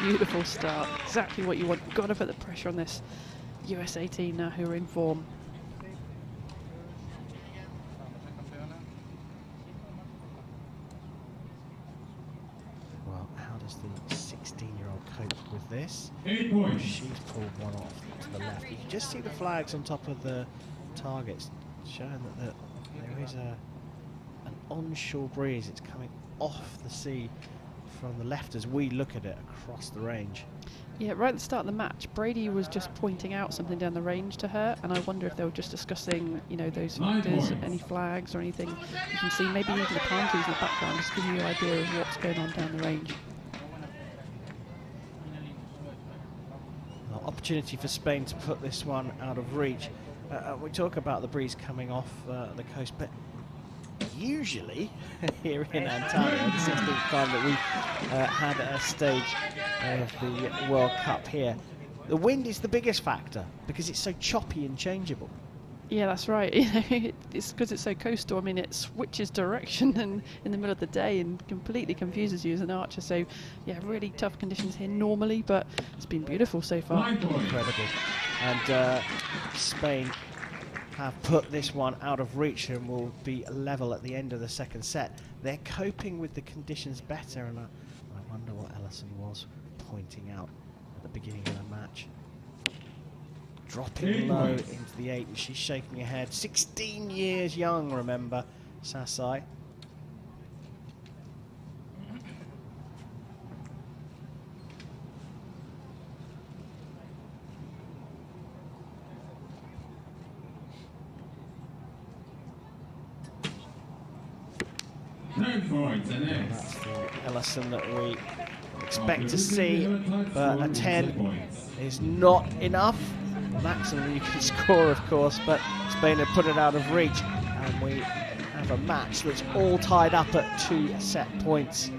S3: Beautiful start. Exactly what you want. Got to put the pressure on this USA team now, who are in form.
S1: Well, how does the 16-year-old cope with this?
S2: 8 points.
S1: She's pulled one off to the left. You can just see the flags on top of the targets, showing that there is an onshore breeze. It's coming off the sea from the left as we look at it across the range.
S3: Yeah, right at the start of the match, Brady was just pointing out something down the range to her, and I wonder if they were just discussing, you know, those factors, any flags or anything. You can see maybe even the palm trees in the background, just giving you an idea of what's going on down the range.
S1: Well, opportunity for Spain to put this one out of reach. We talk about the breeze coming off the coast, but usually here in Antalya, this is the time that we've had a stage of the World Cup here, the wind is the biggest factor because it's so choppy and changeable.
S3: Yeah, that's right. It's because it's so coastal. I mean, it switches direction and in the middle of the day and completely confuses you as an archer. So, yeah, really tough conditions here normally, but it's been beautiful so far.
S1: Incredible. And Spain have put this one out of reach and will be level at the end of the second set. They're coping with the conditions better, and I wonder what Ellison was pointing out at the beginning of the match. Dropping low into the 8, and she's shaking her head. 16 years young, remember, Sasai. That's the Ellison that we expect to see, but a 10 is not enough. Maximum you can score, of course, but Spain have put it out of reach. and we have a match that's all tied up at 2 set points.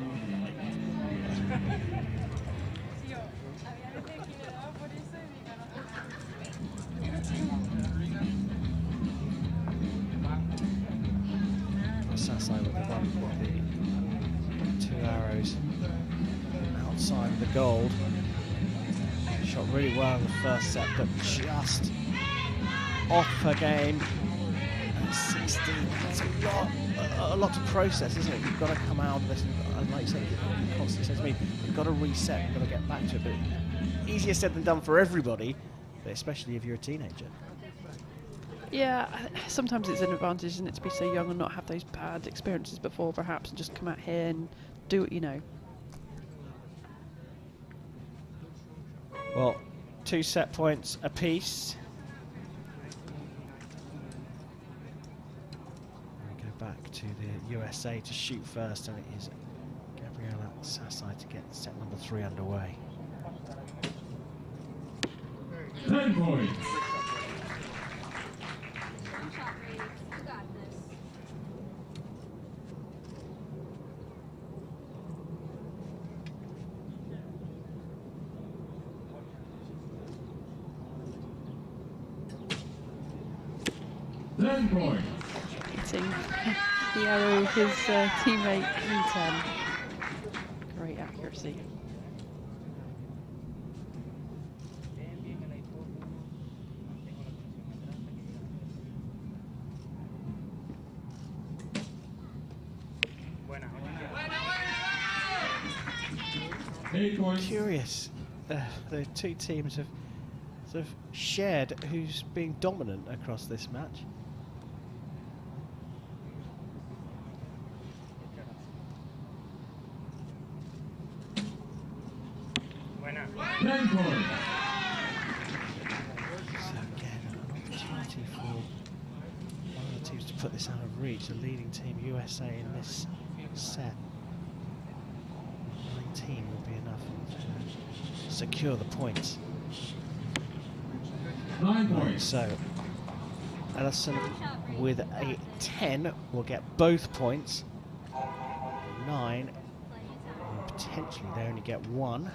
S1: Sasai with the one with the 2 arrows outside of the gold. Shot really well in the first set, but just off her game. And 16, that's a lot to process, isn't it? You've got to come out of this, and like you say, constantly says to me, you've got to reset, you've got to get back to it. But easier said than done for everybody, but especially if you're a teenager.
S3: Yeah, sometimes it's an advantage, isn't it, to be so young and not have those bad experiences before, perhaps, and just come out here and do what you know.
S1: Well, 2 set points apiece. We go back to the USA to shoot first, and it is Gabriela Sasai to get set number 3 underway.
S2: 10 points.
S3: Hitting the arrow of his teammate in 10. Great accuracy.
S1: Curious, the 2 teams have sort of shared who's being dominant across this match. So again, an opportunity for one of the teams to put this out of reach. The leading team, USA, in this set. 19 will be enough to secure the points.
S2: 9 points.
S1: So Ellison with a 10 will get both points. 9, and potentially they only get 1.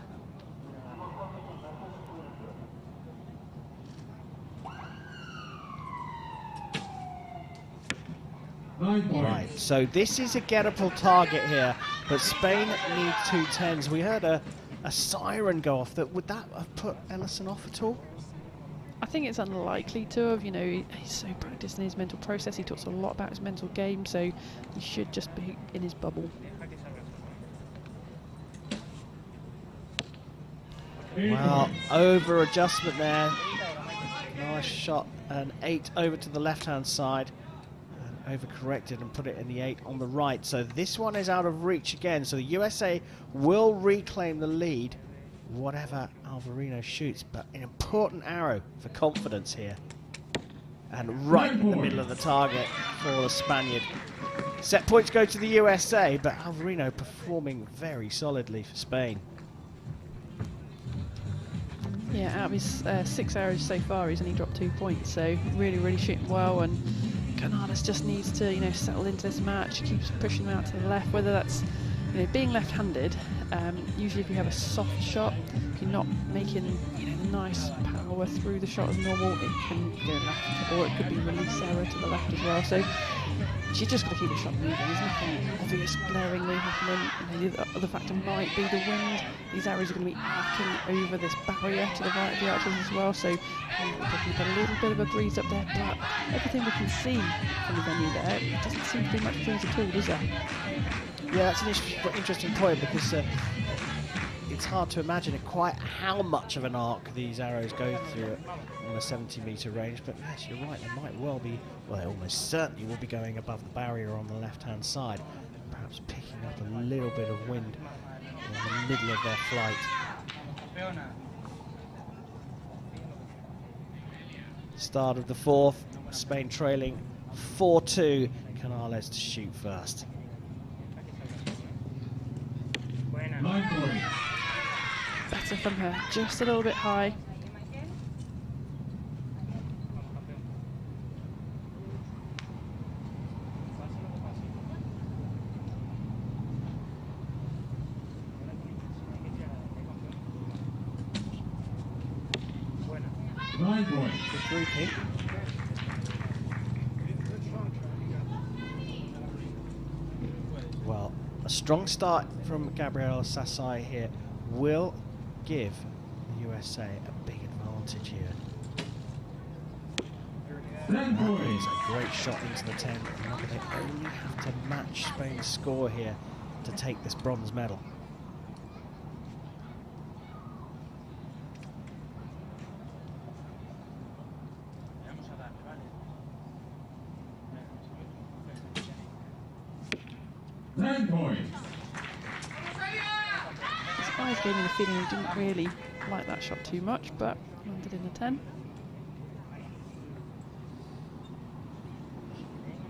S1: Right, so this is a gettable target here, but Spain need 2 10s. We heard a siren go off. Would that have put Ellison off at all?
S3: I think it's unlikely to have. You know, he's so practiced in his mental process. He talks a lot about his mental game, so he should just be in his bubble.
S1: Well, over adjustment there. Nice shot, an 8 over to the left-hand side. Overcorrected and put it in the 8 on the right. So this one is out of reach again. So the USA will reclaim the lead, whatever Alvarino shoots. But an important arrow for confidence here. And right in the middle of the target for the Spaniard. Set points go to the USA, but Alvarino performing very solidly for Spain.
S3: Yeah, out of his 6 arrows so far, he's only dropped 2 points. So really, really shooting well. And Canales just needs to, you know, settle into this match. Keeps pushing him out to the left. Whether that's, you know, being left-handed, usually if you have a soft shot, if you're not making, you know, nice power through the shot as normal, it can go left, or it could be release error to the left as well. So she's just got to keep the shot moving. There's nothing obvious glaringly happening. You know, the other factor might be the wind. These arrows are going to be arcing over this barrier to the right of the archers as well. So probably got a little bit of a breeze up there, but everything we can see from the venue there, it doesn't seem to be much breeze at all, does there?
S1: Yeah, that's an interesting point, because it's hard to imagine quite how much of an arc these arrows go through on a 70-metre range. But yes, you're right, they might well be, well, they almost certainly will be going above the barrier on the left-hand side, perhaps picking up a little bit of wind in the middle of their flight. Start of the 4th, Spain trailing 4-2. Canales to shoot first.
S2: 9 points.
S3: Better from her, just a little bit high.
S2: points.
S1: Good grouping. Well, a strong start from Gabriel Sassai here will give the USA a big advantage here.
S2: 10
S1: That is
S2: points.
S1: a great shot into the 10. Remember, they only have to match Spain's score here to take this bronze medal.
S3: Sky's gave me the feeling he didn't really like that shot too much, but landed in the 10.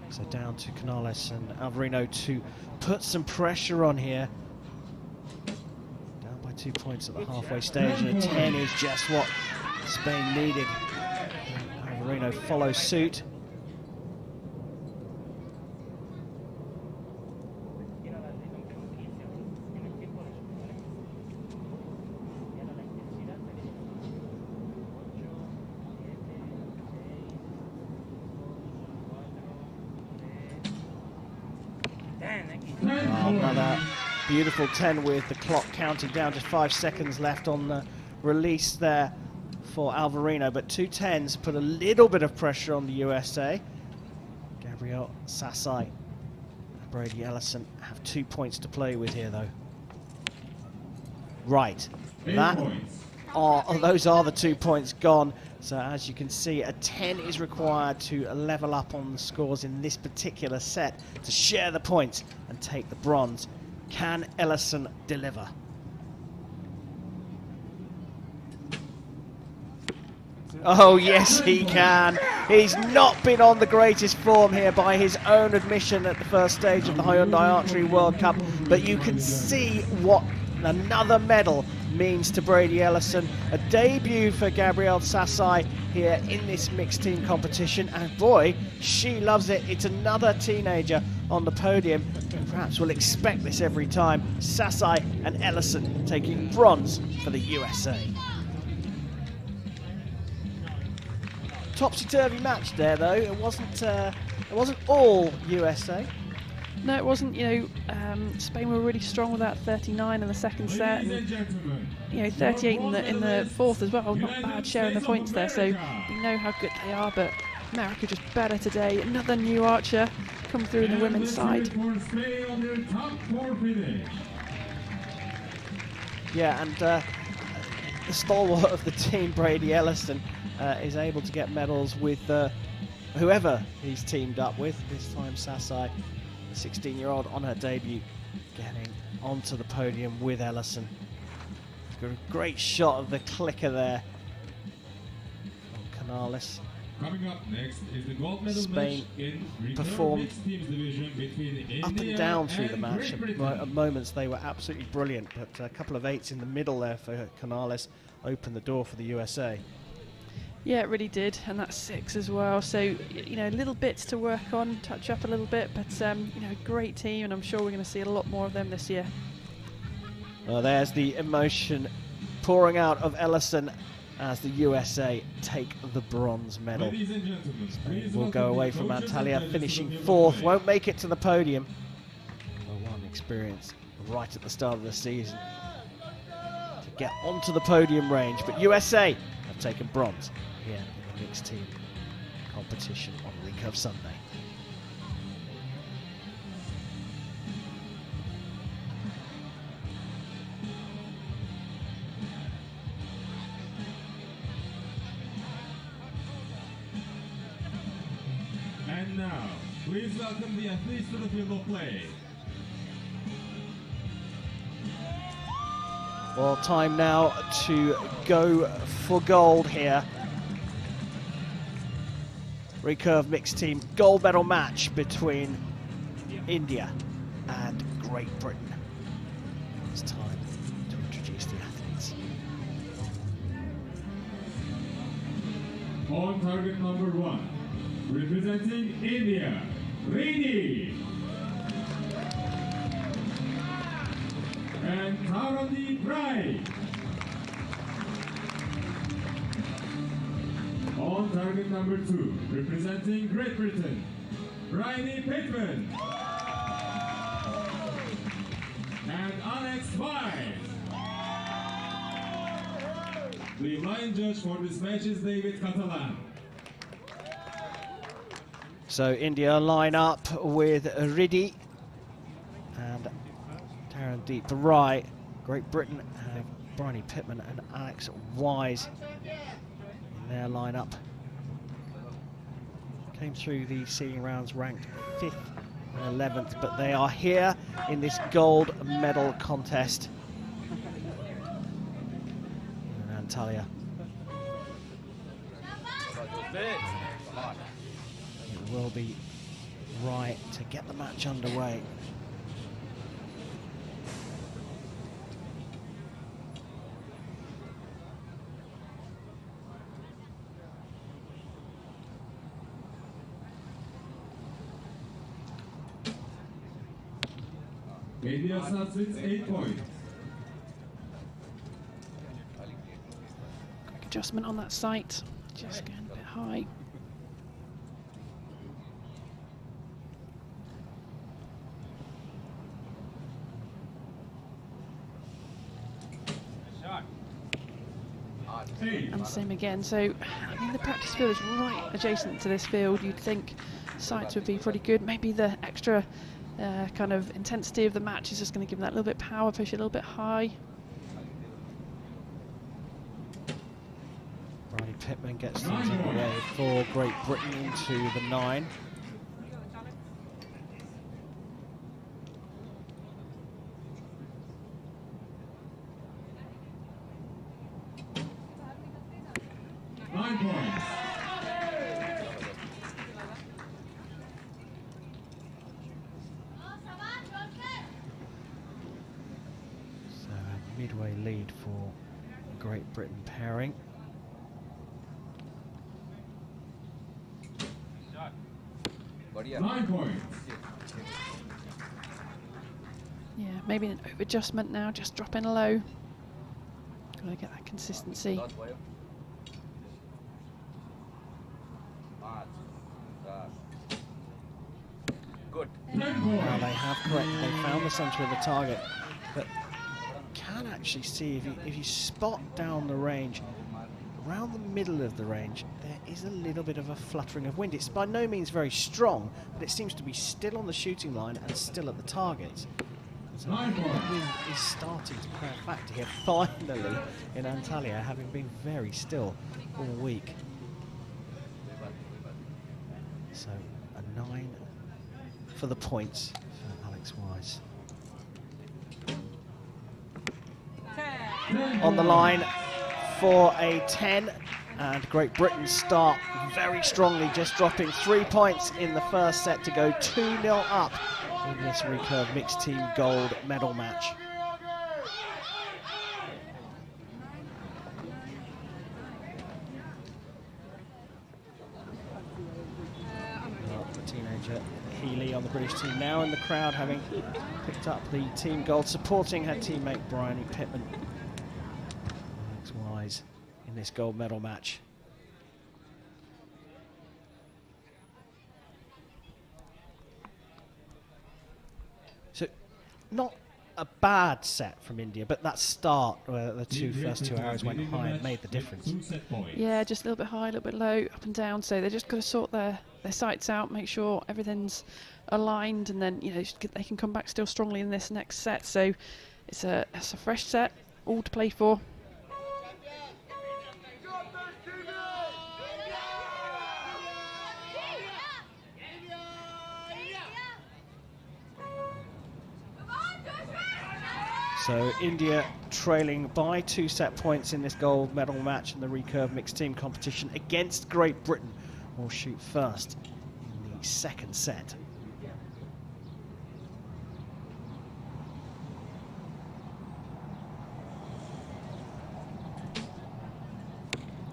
S1: So down to Canales and Alvarino to put some pressure on here. Down by 2 points at the halfway stage, and a 10 is just what Spain needed. And Alvarino follows suit. Oh, another beautiful 10 with the clock counting down to 5 seconds left on the release there for Alvarino, but 2 10s put a little bit of pressure on the USA. Gabriel Sassai and Brady Ellison have 2 points to play with here though. Right, those are the 2 points gone. So as you can see, a 10 is required to level up on the scores in this particular set to share the points and take the bronze. Can Ellison deliver? Oh yes, he can. He's not been on the greatest form here by his own admission at the first stage of the Hyundai Archery World Cup, but you can see what another medal means to Brady Ellison. A debut for Gabrielle Sassai here in this mixed team competition, and boy, she loves it. It's another teenager on the podium. Perhaps we'll expect this every time. Sassai and Ellison taking bronze for the USA. Topsy-turvy match there though. It wasn't all USA.
S3: No, it wasn't. Spain were really strong with that 39 in the second set, and 38 in the fourth as well. Not bad sharing the points there. So we know how good they are, but America just better today. Another new archer come through in the women's side.
S1: Yeah, and the stalwart of the team, Brady Ellison, is able to get medals with whoever he's teamed up with. This time, Sassai, the 16-year-old, on her debut, getting onto the podium with Ellison. Got a great shot of the clicker there from Canales.
S2: Coming up next is the gold medal
S1: Spain
S2: match in
S1: performed
S2: mixed teams division between India
S1: up and down through the match.
S2: Great
S1: At moments they were absolutely brilliant, but a couple of 8s in the middle there for Canales opened the door for the USA.
S3: Yeah, it really did, and that's 6 as well. So, little bits to work on, touch up a little bit, but a great team, and I'm sure we're going to see a lot more of them this year.
S1: Well, there's the emotion pouring out of Ellison as the USA take the bronze medal.
S2: Ladies and gentlemen,
S1: Spain will go away from Antalya, finishing 4th, won't make it to the podium. Well, one experience right at the start of the season to get onto the podium range, but USA have taken bronze here in the mixed team competition on Recurve Sunday.
S2: And now, please welcome the athletes to the field of play.
S1: Well, time now to go for gold here. Recurve mixed team gold medal match between India and Great Britain. It's time to introduce the athletes.
S2: On target number 1, representing India, Rini. And Tarani Pride. target number 2, representing Great Britain, Bryony Pittman. And Alex Wise. The line judge for this match is David Catalan.
S1: So India line up with Riddhi and Darren Deep right. Great Britain have Bryony Pittman and Alex Wise in their lineup. Came through the seeding rounds ranked 5th and 11th, but they are here in this gold medal contest in Antalya. It will be right to get the match underway.
S2: India starts with 8 points.
S3: Quick adjustment on that sight, just going a bit high. And same again, so I mean the practice field is right adjacent to this field. You'd think sights would be pretty good. Maybe the extra kind of intensity of the match is just going to give them that little bit power, push it a little bit high.
S1: Bryony Pittman gets things underway for Great Britain into the 9. So a midway lead for Great Britain pairing.
S3: Yeah, maybe an over adjustment now, just drop in low. Got to get that consistency.
S1: Good. Now they have correct. They found the centre of the target, but can actually see if you spot down the range, around the middle of the range, there is a little bit of a fluttering of wind. It's by no means very strong, but it seems to be still on the shooting line and still at the target. So the wind is starting to play a factor here, finally, in Antalya, having been very still all week. So a 9 for the points for Alex Wise. On the line for a 10, and Great Britain start very strongly, just dropping 3 points in the first set to go 2-0 up in this Recurve mixed team gold medal match. The teenager Healy on the British team now in the crowd, having picked up the team gold, supporting her teammate Bryony Pittman. Alex Wise in this gold medal match. So, not a bad set from India, but that start where the first two arrows went high and made the difference.
S3: Yeah, just a little bit high, a little bit low, up and down. So they just got to sort their sights out, make sure everything's aligned, and then they can come back still strongly in this next set. So it's a fresh set, all to play for.
S1: So India trailing by 2 set points in this gold medal match in the Recurve mixed team competition against Great Britain. Will shoot first in the second set.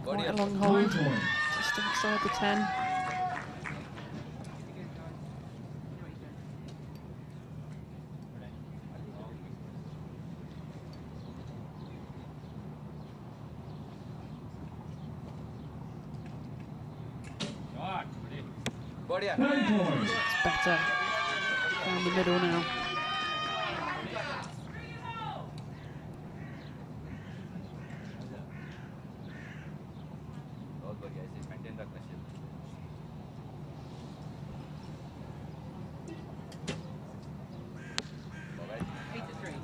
S3: Quite a long hold, just inside the 10.
S2: 10 points.
S3: It's better down the middle now.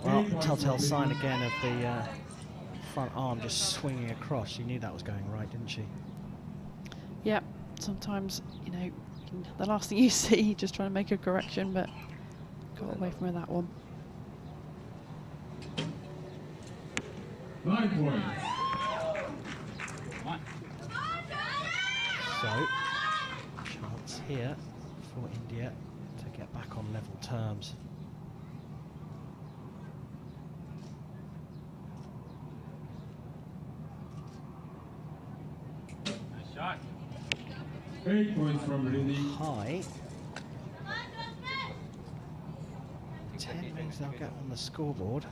S1: Well, telltale sign again of the front arm just swinging across. She knew that was going right, didn't she?
S3: Yeah, sometimes, you know, the last thing you see, just trying to make a correction, but got away from her that one.
S2: 9 points.
S1: So, chance here for India to get back on level terms.
S2: Nice shot. 8 points from Rindy.
S1: High. 10 means they'll get on the scoreboard.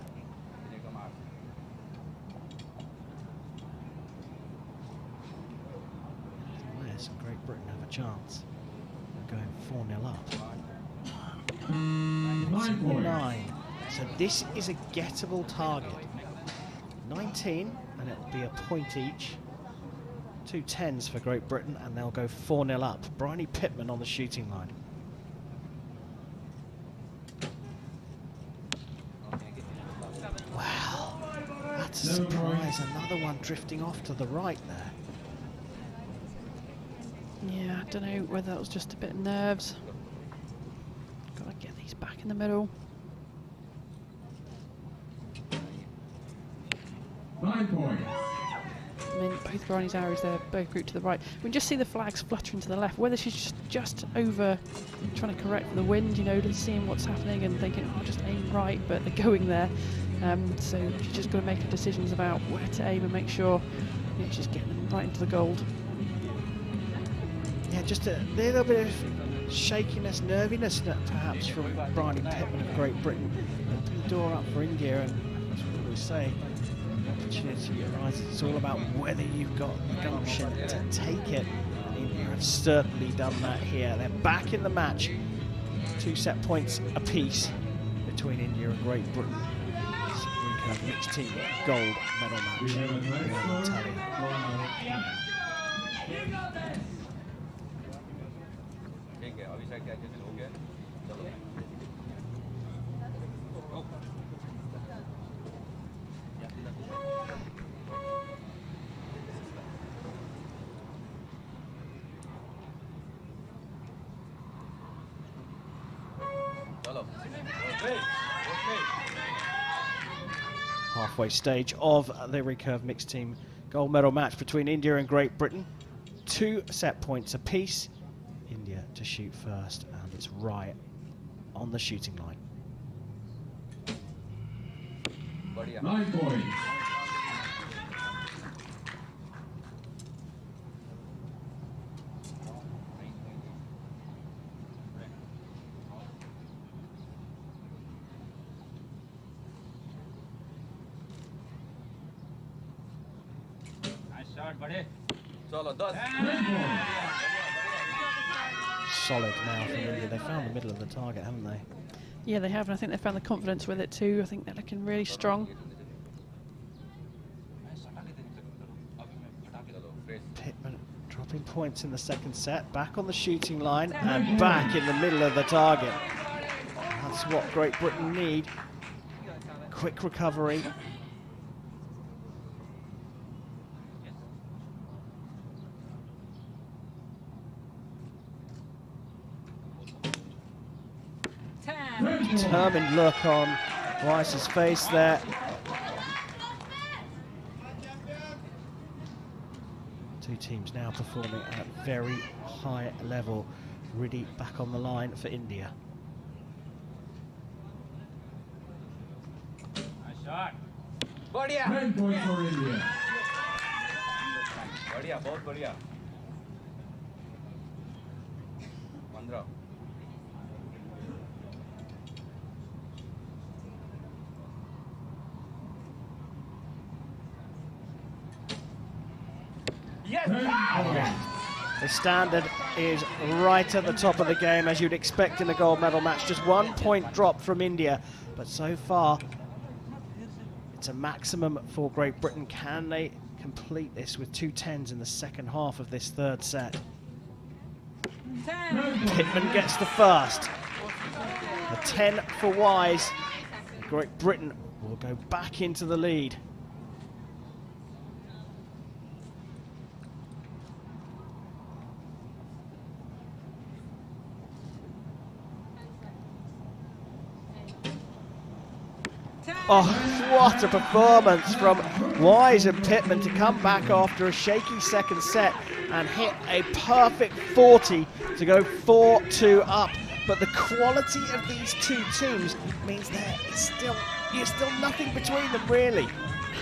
S1: Yes, and Great Britain have a chance. They're going 4-0 up.
S2: 9 points.
S1: 9. So this is a gettable target. 19, and it'll be a point each. 2 10s for Great Britain, and they'll go 4-0 up. Bryony Pittman on the shooting line. Wow, that's a surprise. Another one drifting off to the right there.
S3: Yeah, I don't know whether that was just a bit of nerves. Got to get these back in the middle.
S2: 9 points.
S3: I mean, both Bryony's arrows, they're both grouped to the right. We can just see the flags fluttering to the left. Whether she's just over trying to correct for the wind, you know, seeing what's happening and thinking, oh, I'll just aim right, but they're going there. So she's just got to make her decisions about where to aim and make sure, you know, she's getting them right into the gold.
S1: Yeah, just a little bit of shakiness, nerviness perhaps from Bryony Pittman of Great Britain. Open the door up for India, and that's what we say. Opportunity arises. It's all about whether you've got the gumption to take it. And India have certainly done that here. They're back in the match. 2 set points apiece between India and Great Britain. Recurve mixed team gold medal match
S2: We have a
S1: here in
S2: nice score.
S1: Antalya. Halfway stage of the Recurve mixed team gold medal match between India and Great Britain. 2 set points apiece. India to shoot first, and it's right on the shooting line.
S2: 9 points.
S1: Solid now from India. They found the middle of the target, haven't they?
S3: Yeah, they have, and I think they found the confidence with it too. I think they're looking really strong.
S1: Pittman dropping points in the second set, back on the shooting line and back in the middle of the target. That's what Great Britain need. Quick recovery. Determined look on Rice's face there. Two teams now performing at a very high level. Really back on the line for India.
S2: Nice shot. 10 points for India.
S1: Yes! The standard is right at the top of the game, as you'd expect in a gold medal match. Just 1 point drop from India, but so far it's a maximum for Great Britain. Can they complete this with 2 10s in the second half of this third set? Pittman gets the first. A 10 for Wise. Great Britain will go back into the lead. Oh, what a performance from Wise and Pittman to come back after a shaky second set and hit a perfect 40 to go 4-2 up. But the quality of these two teams means there's still nothing between them, really.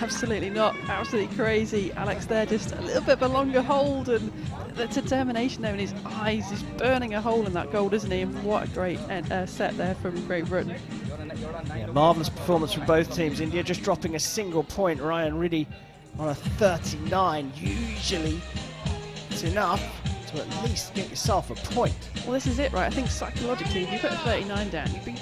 S3: Absolutely not. Absolutely crazy. Alex there, just a little bit of a longer hold, and the determination there in his eyes is burning a hole in that gold, isn't he? And what a great set there from Great Britain.
S1: Yeah, marvellous performance from both teams. India just dropping a single point. Ryan Riddy on a 39. Usually it's enough to at least get yourself a point.
S3: Well, this is it, right? I think psychologically, if you put a 39 down, you'd be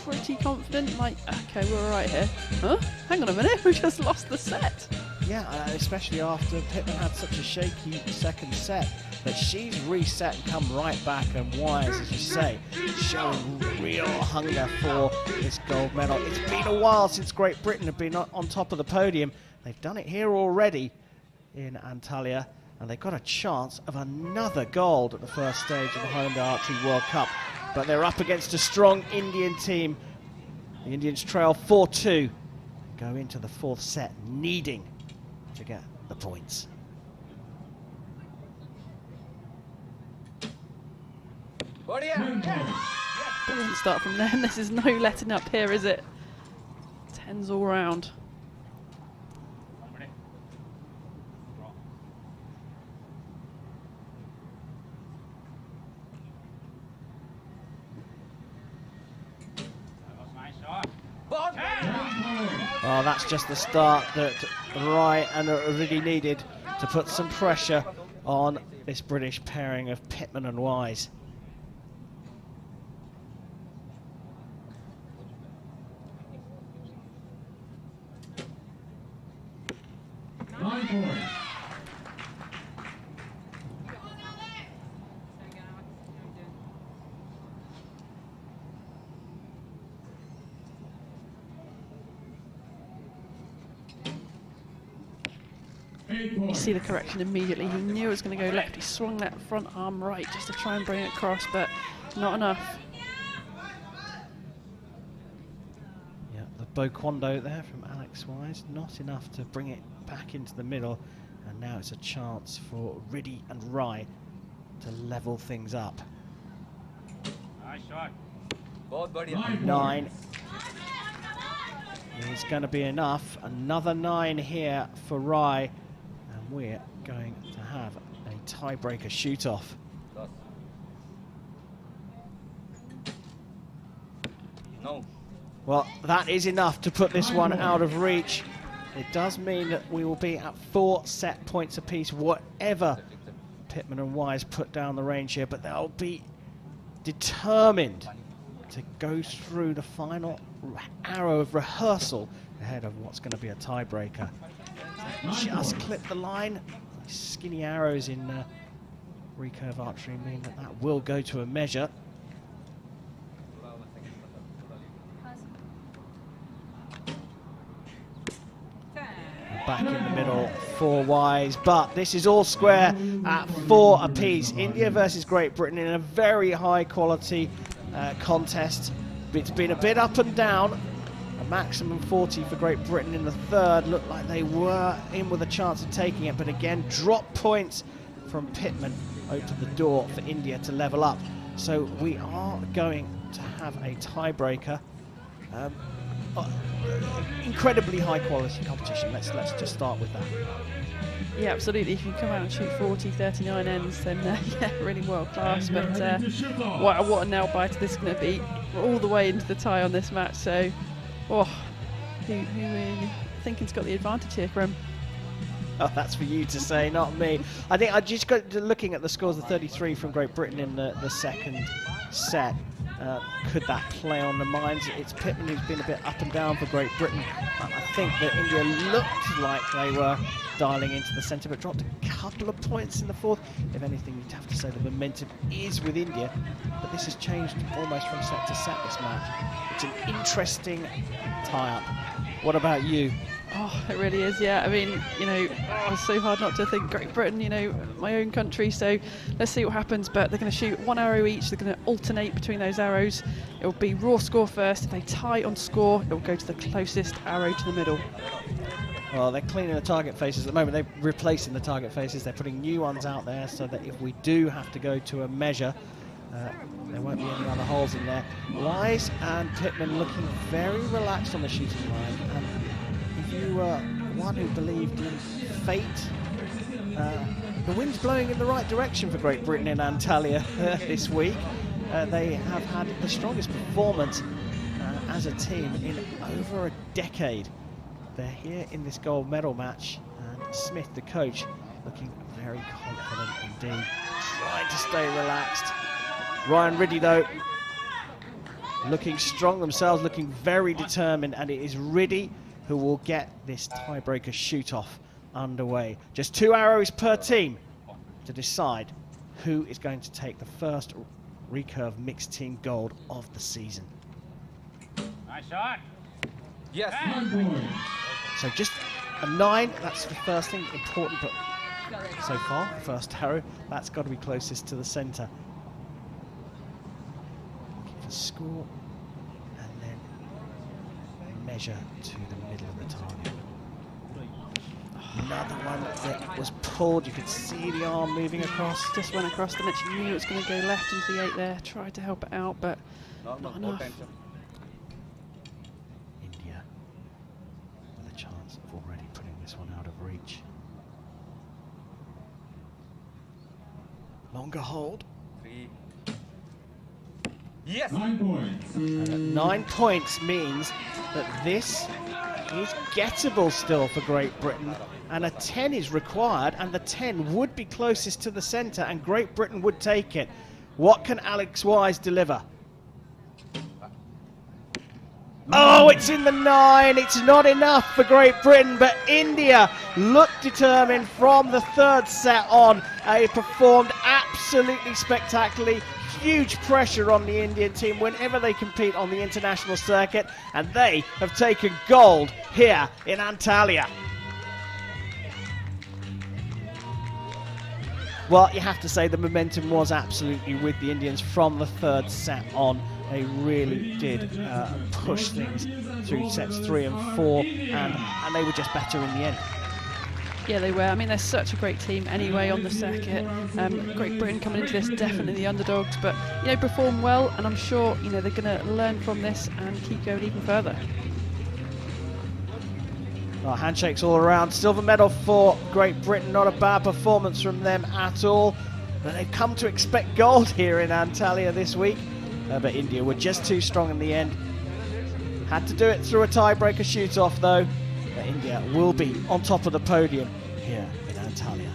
S3: pretty confident, like, okay, we're all right here. Huh? Hang on a minute, we just lost the set.
S1: Yeah, especially after Pittman had such a shaky second set, that she's reset and come right back, and Wise, as you say, showing real hunger for this gold medal. It's been a while since Great Britain have been on top of the podium. They've done it here already in Antalya, and they've got a chance of another gold at the first stage of the Hyundai Archery World Cup. But they're up against a strong Indian team. The Indians trail 4-2, go into the fourth set needing to get the points.
S3: Brilliant start from them. This is no letting up here, is it? 10s all round.
S1: Oh, that's just the start that Rai and really needed to put some pressure on this British pairing of Pittman and Wise.
S3: You see the correction immediately. He knew it was going to go left. He swung that front arm right just to try and bring it across, but not enough.
S1: Yeah, the bow quando there from Alex Wise, not enough to bring it back into the middle, and now it's a chance for Riddy and Rai to level things up.
S4: Nice shot.
S1: 9 is going to be enough. Another 9 here for Rai, and we're going to have a tiebreaker shoot-off.
S4: No.
S1: Well, that is enough to put this one out of reach. It does mean that we will be at 4 set points apiece, whatever Pittman and Wise put down the range here, but they'll be determined to go through the final arrow of rehearsal ahead of what's going to be a tiebreaker. Just clip the line. Skinny arrows in recurve archery mean that that will go to a measure. Back in the middle for Wise, but this is all square at 4 apiece. India versus Great Britain in a very high quality contest. It's been a bit up and down. A maximum 40 for Great Britain in the third. Looked like they were in with a chance of taking it, but again, drop points from Pittman opened the door for India to level up. So we are going to have a tiebreaker. Incredibly high quality competition. Let's just start with that.
S3: Yeah, absolutely. If you come out and shoot 40, 39 ends, then yeah, really world class. But what a nail biter this is going to be. We're all the way into the tie on this match. So, who are you thinking's got the advantage here, Grim?
S1: Oh, that's for you to say, not me. I think I just got to looking at the scores of 33 from Great Britain in the second set. Could that play on the minds? It's Pittman who's been a bit up and down for Great Britain. I think that India looked like they were dialing into the centre, but dropped a couple of points in the fourth. If anything, you'd have to say the momentum is with India, but this has changed almost from set to set, this match. It's an interesting tie-up. What about you?
S3: Oh, it really is, yeah. I mean, you know, it's so hard not to think Great Britain, you know, my own country, so let's see what happens. But they're going to shoot one arrow each. They're going to alternate between those arrows. It will be raw score first. If they tie on score, it will go to the closest arrow to the middle.
S1: Well, they're cleaning the target faces at the moment. They're replacing the target faces. They're putting new ones out there so that if we do have to go to a measure, there won't be any other holes in there. Wise and Pittman looking very relaxed on the shooting line. And if you were one who believed in fate, the wind's blowing in the right direction for Great Britain in Antalya this week. They have had the strongest performance as a team in over a decade. They're here in this gold medal match, and Smith, the coach, looking very confident indeed, trying to stay relaxed. Ryan Riddy, though, looking strong themselves, looking very determined, and it is Riddy who will get this tiebreaker shoot-off underway. Just 2 arrows per team to decide who is going to take the first Recurve mixed team gold of the season.
S4: Nice shot.
S12: Yes.
S1: So just a 9, that's the first thing important, but so far, first arrow, that's got to be closest to the centre. Looking for score, and then measure to the middle of the target. Another one that was pulled, you could see the arm moving across.
S3: Just went across the net, you knew it was going to go left into the 8 there, tried to help it out, but not enough.
S1: India with a chance of already putting this one out of reach. Longer hold.
S12: 3. Yes.
S2: 9 points.
S1: 9 points means that this is gettable still for Great Britain, and a 10 is required, and the 10 would be closest to the centre, and Great Britain would take it. What can Alex Wise deliver? Oh, it's in the 9. It's not enough for Great Britain, but India looked determined from the third set on. It performed absolutely spectacularly. Huge pressure on the Indian team whenever they compete on the international circuit, and they have taken gold here in Antalya. Well, you have to say the momentum was absolutely with the Indians from the third set on. They really did push things through sets 3 and 4, and they were just better in the end.
S3: Yeah, they were. I mean, they're such a great team anyway on the circuit. Great Britain coming into this, definitely the underdogs, but, you know, perform well, and I'm sure, you know, they're going to learn from this and keep going even further.
S1: Well, handshakes all around. Silver medal for Great Britain. Not a bad performance from them at all. But they've come to expect gold here in Antalya this week. But India were just too strong in the end. Had to do it through a tiebreaker shoot-off, though. But India will be on top of the podium here in Antalya.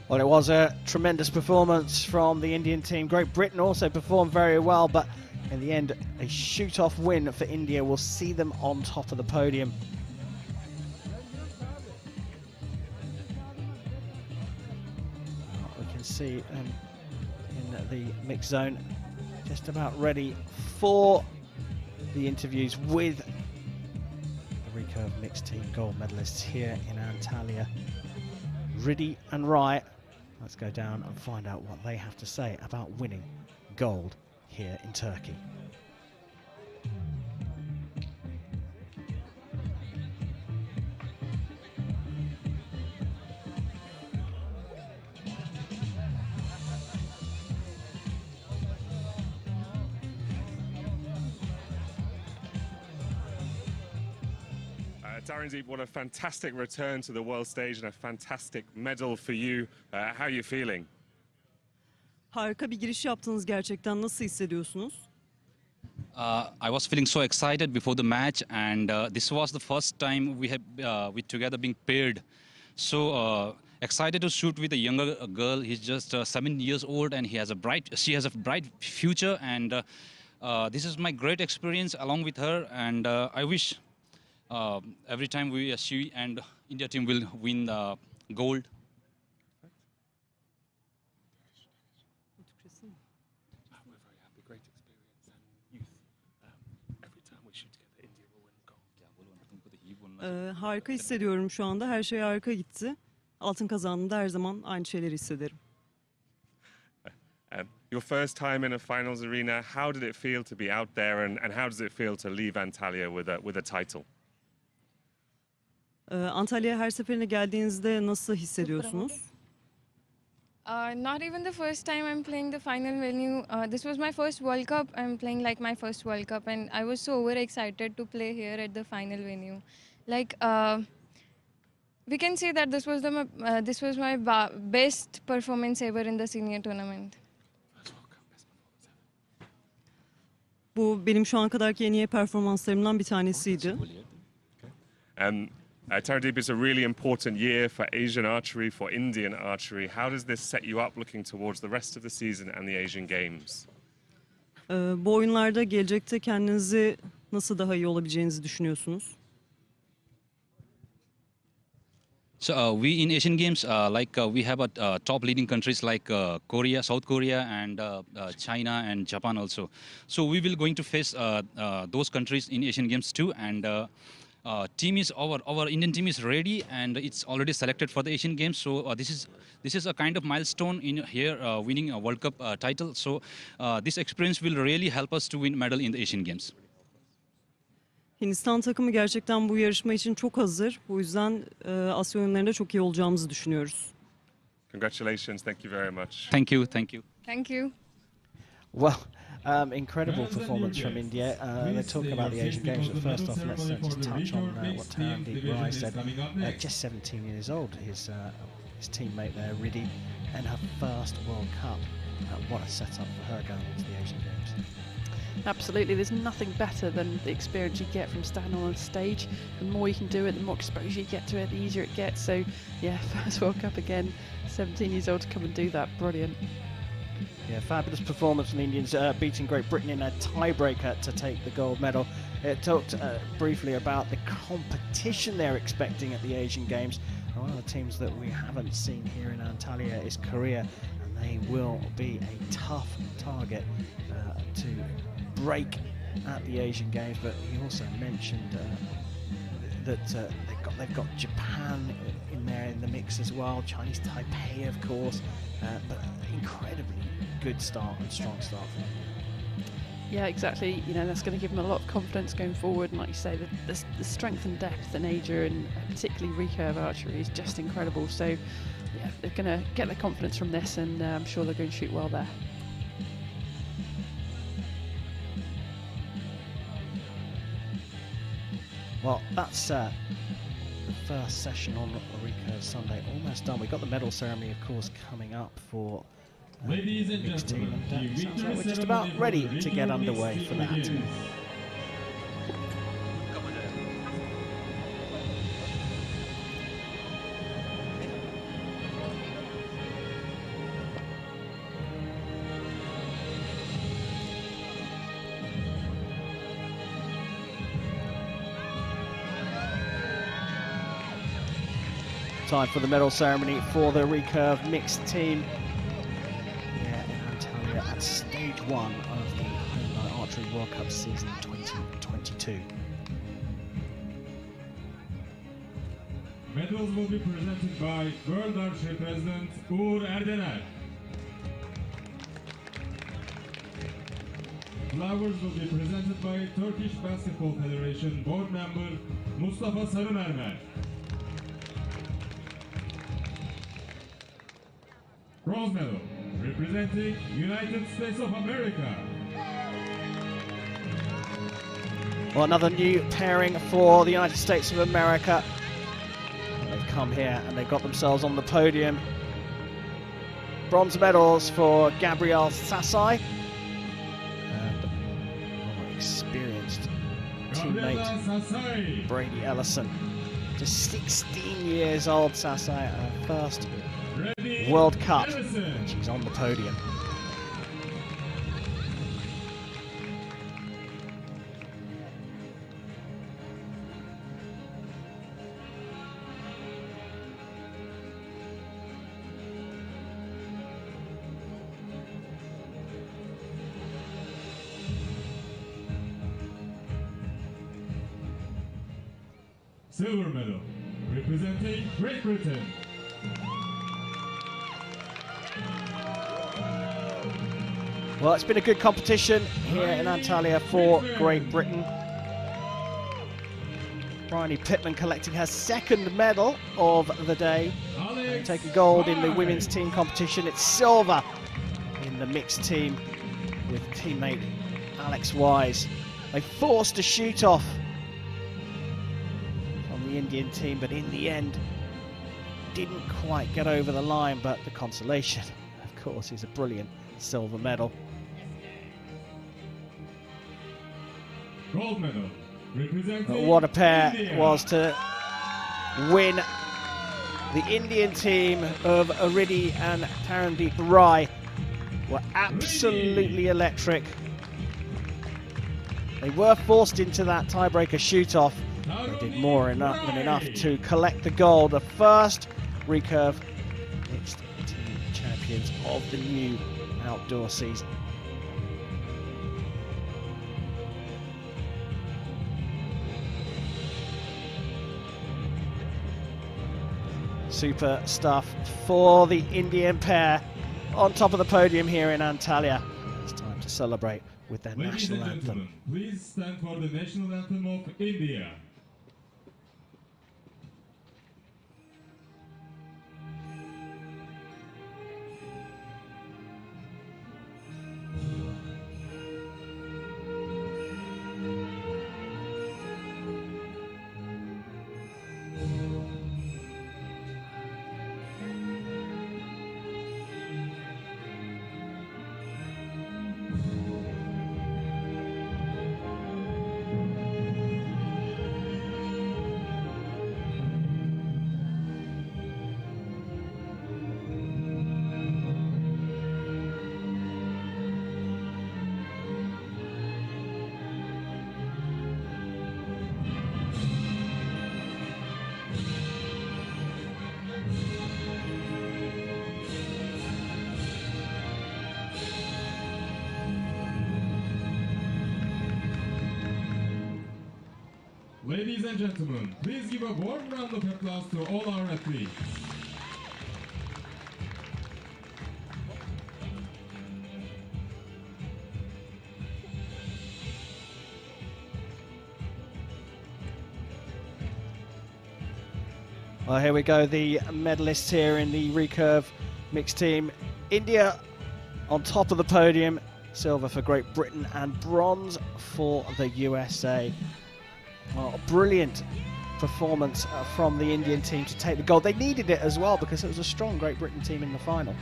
S1: Well, it was a tremendous performance from the Indian team. Great Britain also performed very well, but in the end, a shoot-off win for India will see them on top of the podium. We can see in the mixed zone, just about ready for the interviews with the Recurve mixed team gold medalists here in Antalya. Riddy and Wright. Let's go down and find out what they have to say about winning gold here in Turkey.
S6: Tarandeep, what a fantastic return to the world stage and a fantastic medal for you. How are you feeling?
S12: Harika bir giriş yaptınız gerçekten. Nasıl hissediyorsunuz?
S13: I was feeling so excited before the match, and this was the first time we together being paired. So excited to shoot with a younger girl. He's just 7 years old, and she has a bright future. And this is my great experience along with her. And I wish every time she and India team will win gold.
S12: Harika hissediyorum şu anda. Her şey harika gitti. Altın kazandığımda her zaman aynı şeyleri hissederim.
S6: Your first time in a finals arena, how did it feel to be out there, and how does it feel to leave Antalya with a title?
S12: Antalya'ya her seferinde geldiğinizde nasıl hissediyorsunuz?
S14: Not even the first time I'm playing the final venue. This was my first World Cup. I'm playing like my first World Cup, and I was so overexcited to play here at the final venue. Like we can say that this was my best performance ever in the senior tournament.
S12: Bu benim şu ana kadarki en iyi performanslarımdan bir tanesiydi.
S6: Tarandeep, it's a really important year for Asian archery, for Indian archery. How does this set you up looking towards the rest of the season and the Asian Games?
S12: Bu oyunlarda gelecekte kendinizi nasıl daha iyi olabileceğinizi düşünüyorsunuz?
S13: So we in Asian Games, we have top leading countries like Korea, South Korea, and China and Japan also. So we will going to face those countries in Asian Games too. And our Indian team is ready, and it's already selected for the Asian Games. So this is a kind of milestone in here, winning a World Cup title. So this experience will really help us to win medal in the Asian Games.
S12: Hindistan takımı gerçekten bu yarışma için çok hazır. Bu yüzden Asya oyunlarında çok iyi olacağımızı düşünüyoruz.
S6: Congratulations. Thank you very much.
S13: Thank you. Thank you.
S14: Thank you.
S1: Well, incredible performance from India. They talk about the Asian Games, but first off, let's just touch on what Tarandeep Rai said. Just 17 years old, his teammate there, Riddy, and her first World Cup. What a setup for her going into the Asian Games.
S3: Absolutely, there's nothing better than the experience you get from standing on stage. The more you can do it, the more exposure you get to it, the easier it gets. So, yeah, first World Cup again, 17 years old to come and do that, brilliant.
S1: Yeah, fabulous performance from the Indians, beating Great Britain in a tiebreaker to take the gold medal. It talked briefly about the competition they're expecting at the Asian Games. One of the teams that we haven't seen here in Antalya is Korea, and they will be a tough target to break at the Asian Games. But he also mentioned that they've got Japan in there in the mix as well, Chinese Taipei, of course, but incredibly good start and strong start for them.
S3: Yeah, exactly. You know, that's going to give them a lot of confidence going forward. And like you say, the strength and depth in Asia, and particularly Recurve archery, is just incredible. So, yeah, they're going to get their confidence from this, and I'm sure they're going to shoot well there.
S1: Well, that's the first session on Recurve Sunday almost done. We've got the medal ceremony, of course, coming up for
S2: Ladies and
S1: mixed team,
S2: gentlemen,
S1: and sounds like we're just about ready to get underway for that. Time for the medal ceremony for the Recurve mixed team. Yeah, in Antalya at stage stage one of the Hyundai Archery World Cup season 2022.
S2: Medals will be presented by World Archery President Uğur Erdener. Flowers will be presented by Turkish Basketball Federation board member Mustafa Sarımermer. Bronze medal representing United States of America.
S1: Well, another new pairing for the United States of America. They've come here and they've got themselves on the podium. Bronze medals for Gabriel Sasai and experienced teammate Brady Ellison. Just 16 years old, Sasai, her first World Cup, and she's on the podium.
S2: Silver medal representing Great Britain.
S1: Well, it's been a good competition here in Antalya for Great Britain. Bryony Pittman collecting her second medal of the day. Taking gold in the women's team competition. It's silver in the mixed team with teammate Alex Wise. They forced a shoot off from the Indian team, but in the end didn't quite get over the line. But the consolation, of course, is a brilliant silver medal.
S2: Gold medal representing
S1: But what a pair
S2: India.
S1: it was to win. The Indian team of Aridhi and Tarandeep Rai were absolutely electric. They were forced into that tiebreaker shoot-off. They did more than enough to collect the gold. The first Recurve mixed team champions of the new outdoor season. Super stuff for the Indian pair on top of the podium here in Antalya. It's time to celebrate with their
S2: Ladies
S1: national
S2: and
S1: anthem.
S2: gentlemen, please stand for the national anthem of India. Ladies and gentlemen, please give a warm round of applause to all our athletes.
S1: Well, here we go, the medalists here in the Recurve mixed team. India on top of the podium, silver for Great Britain and bronze for the USA. Well, a brilliant performance from the Indian team to take the gold. They needed it as well because it was a strong Great Britain team in the final.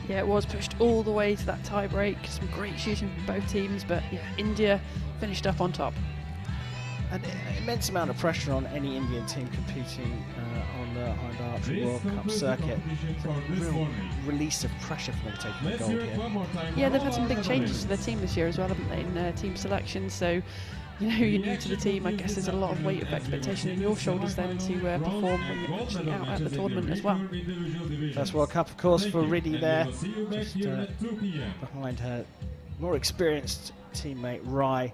S3: Yeah, it was pushed all the way to that tie break. Some great shooting from both teams, but yeah, India finished up on top.
S1: An immense amount of pressure on any Indian team competing on the Hyundai Archery World Cup circuit. Real release of pressure for them taking the gold here.
S3: Yeah, they've had some big changes to their team this year as well, haven't they, in team selection. So you know, you're new to the team, I guess there's a lot of weight of expectation on your shoulders then to perform when you're actually out at the tournament as well.
S1: First World Cup, of course, for Riddy there, just behind her more experienced teammate Rai.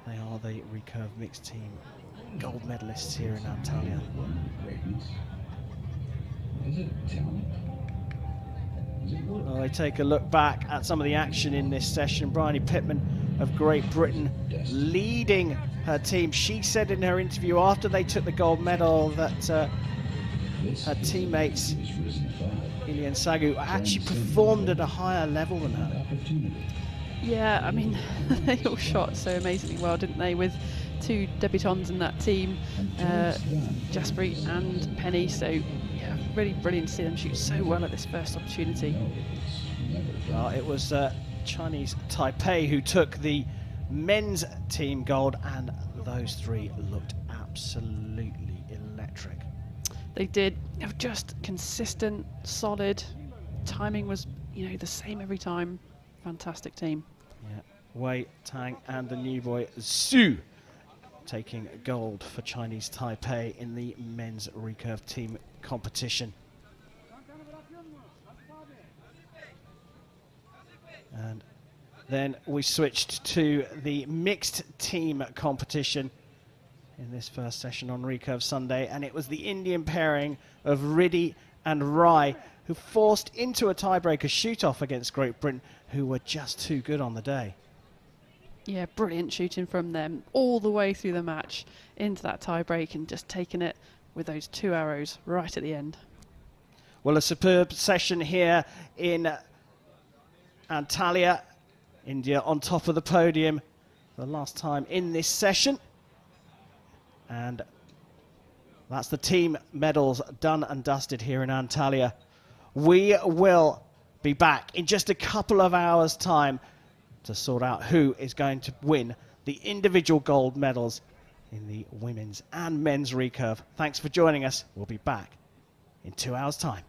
S1: They are the Recurve mixed team gold medalists here in Antalya. Well, they take a look back at some of the action in this session. Bryony Pittman of Great Britain leading her team. She said in her interview after they took the gold medal that her teammates, Ili and Sagu, actually performed at a higher level than her.
S3: Yeah, I mean, they all shot so amazingly well, didn't they, with two debutants in that team, Jaspreet and Penny. So, yeah, really brilliant to see them shoot so well at this first opportunity.
S1: Well, it was Chinese Taipei who took the men's team gold, and those three looked absolutely electric.
S3: They did. They were just consistent, solid. Timing was, you know, the same every time. Fantastic team.
S1: Yeah, Wei Tang and the new boy Zhu taking gold for Chinese Taipei in the men's recurve team competition. And then we switched to the mixed team competition in this first session on Recurve Sunday, and it was the Indian pairing of Riddy and Rai who forced into a tiebreaker shoot-off against Great Britain, who were just too good on the day.
S3: Yeah, brilliant shooting from them all the way through the match into that tiebreak and just taking it with those 2 arrows right at the end.
S1: Well, a superb session here in Antalya. India on top of the podium for the last time in this session. And that's the team medals done and dusted here in Antalya. We will be back in just a couple of hours' time to sort out who is going to win the individual gold medals in the women's and men's recurve. Thanks for joining us. We'll be back in 2 hours' time.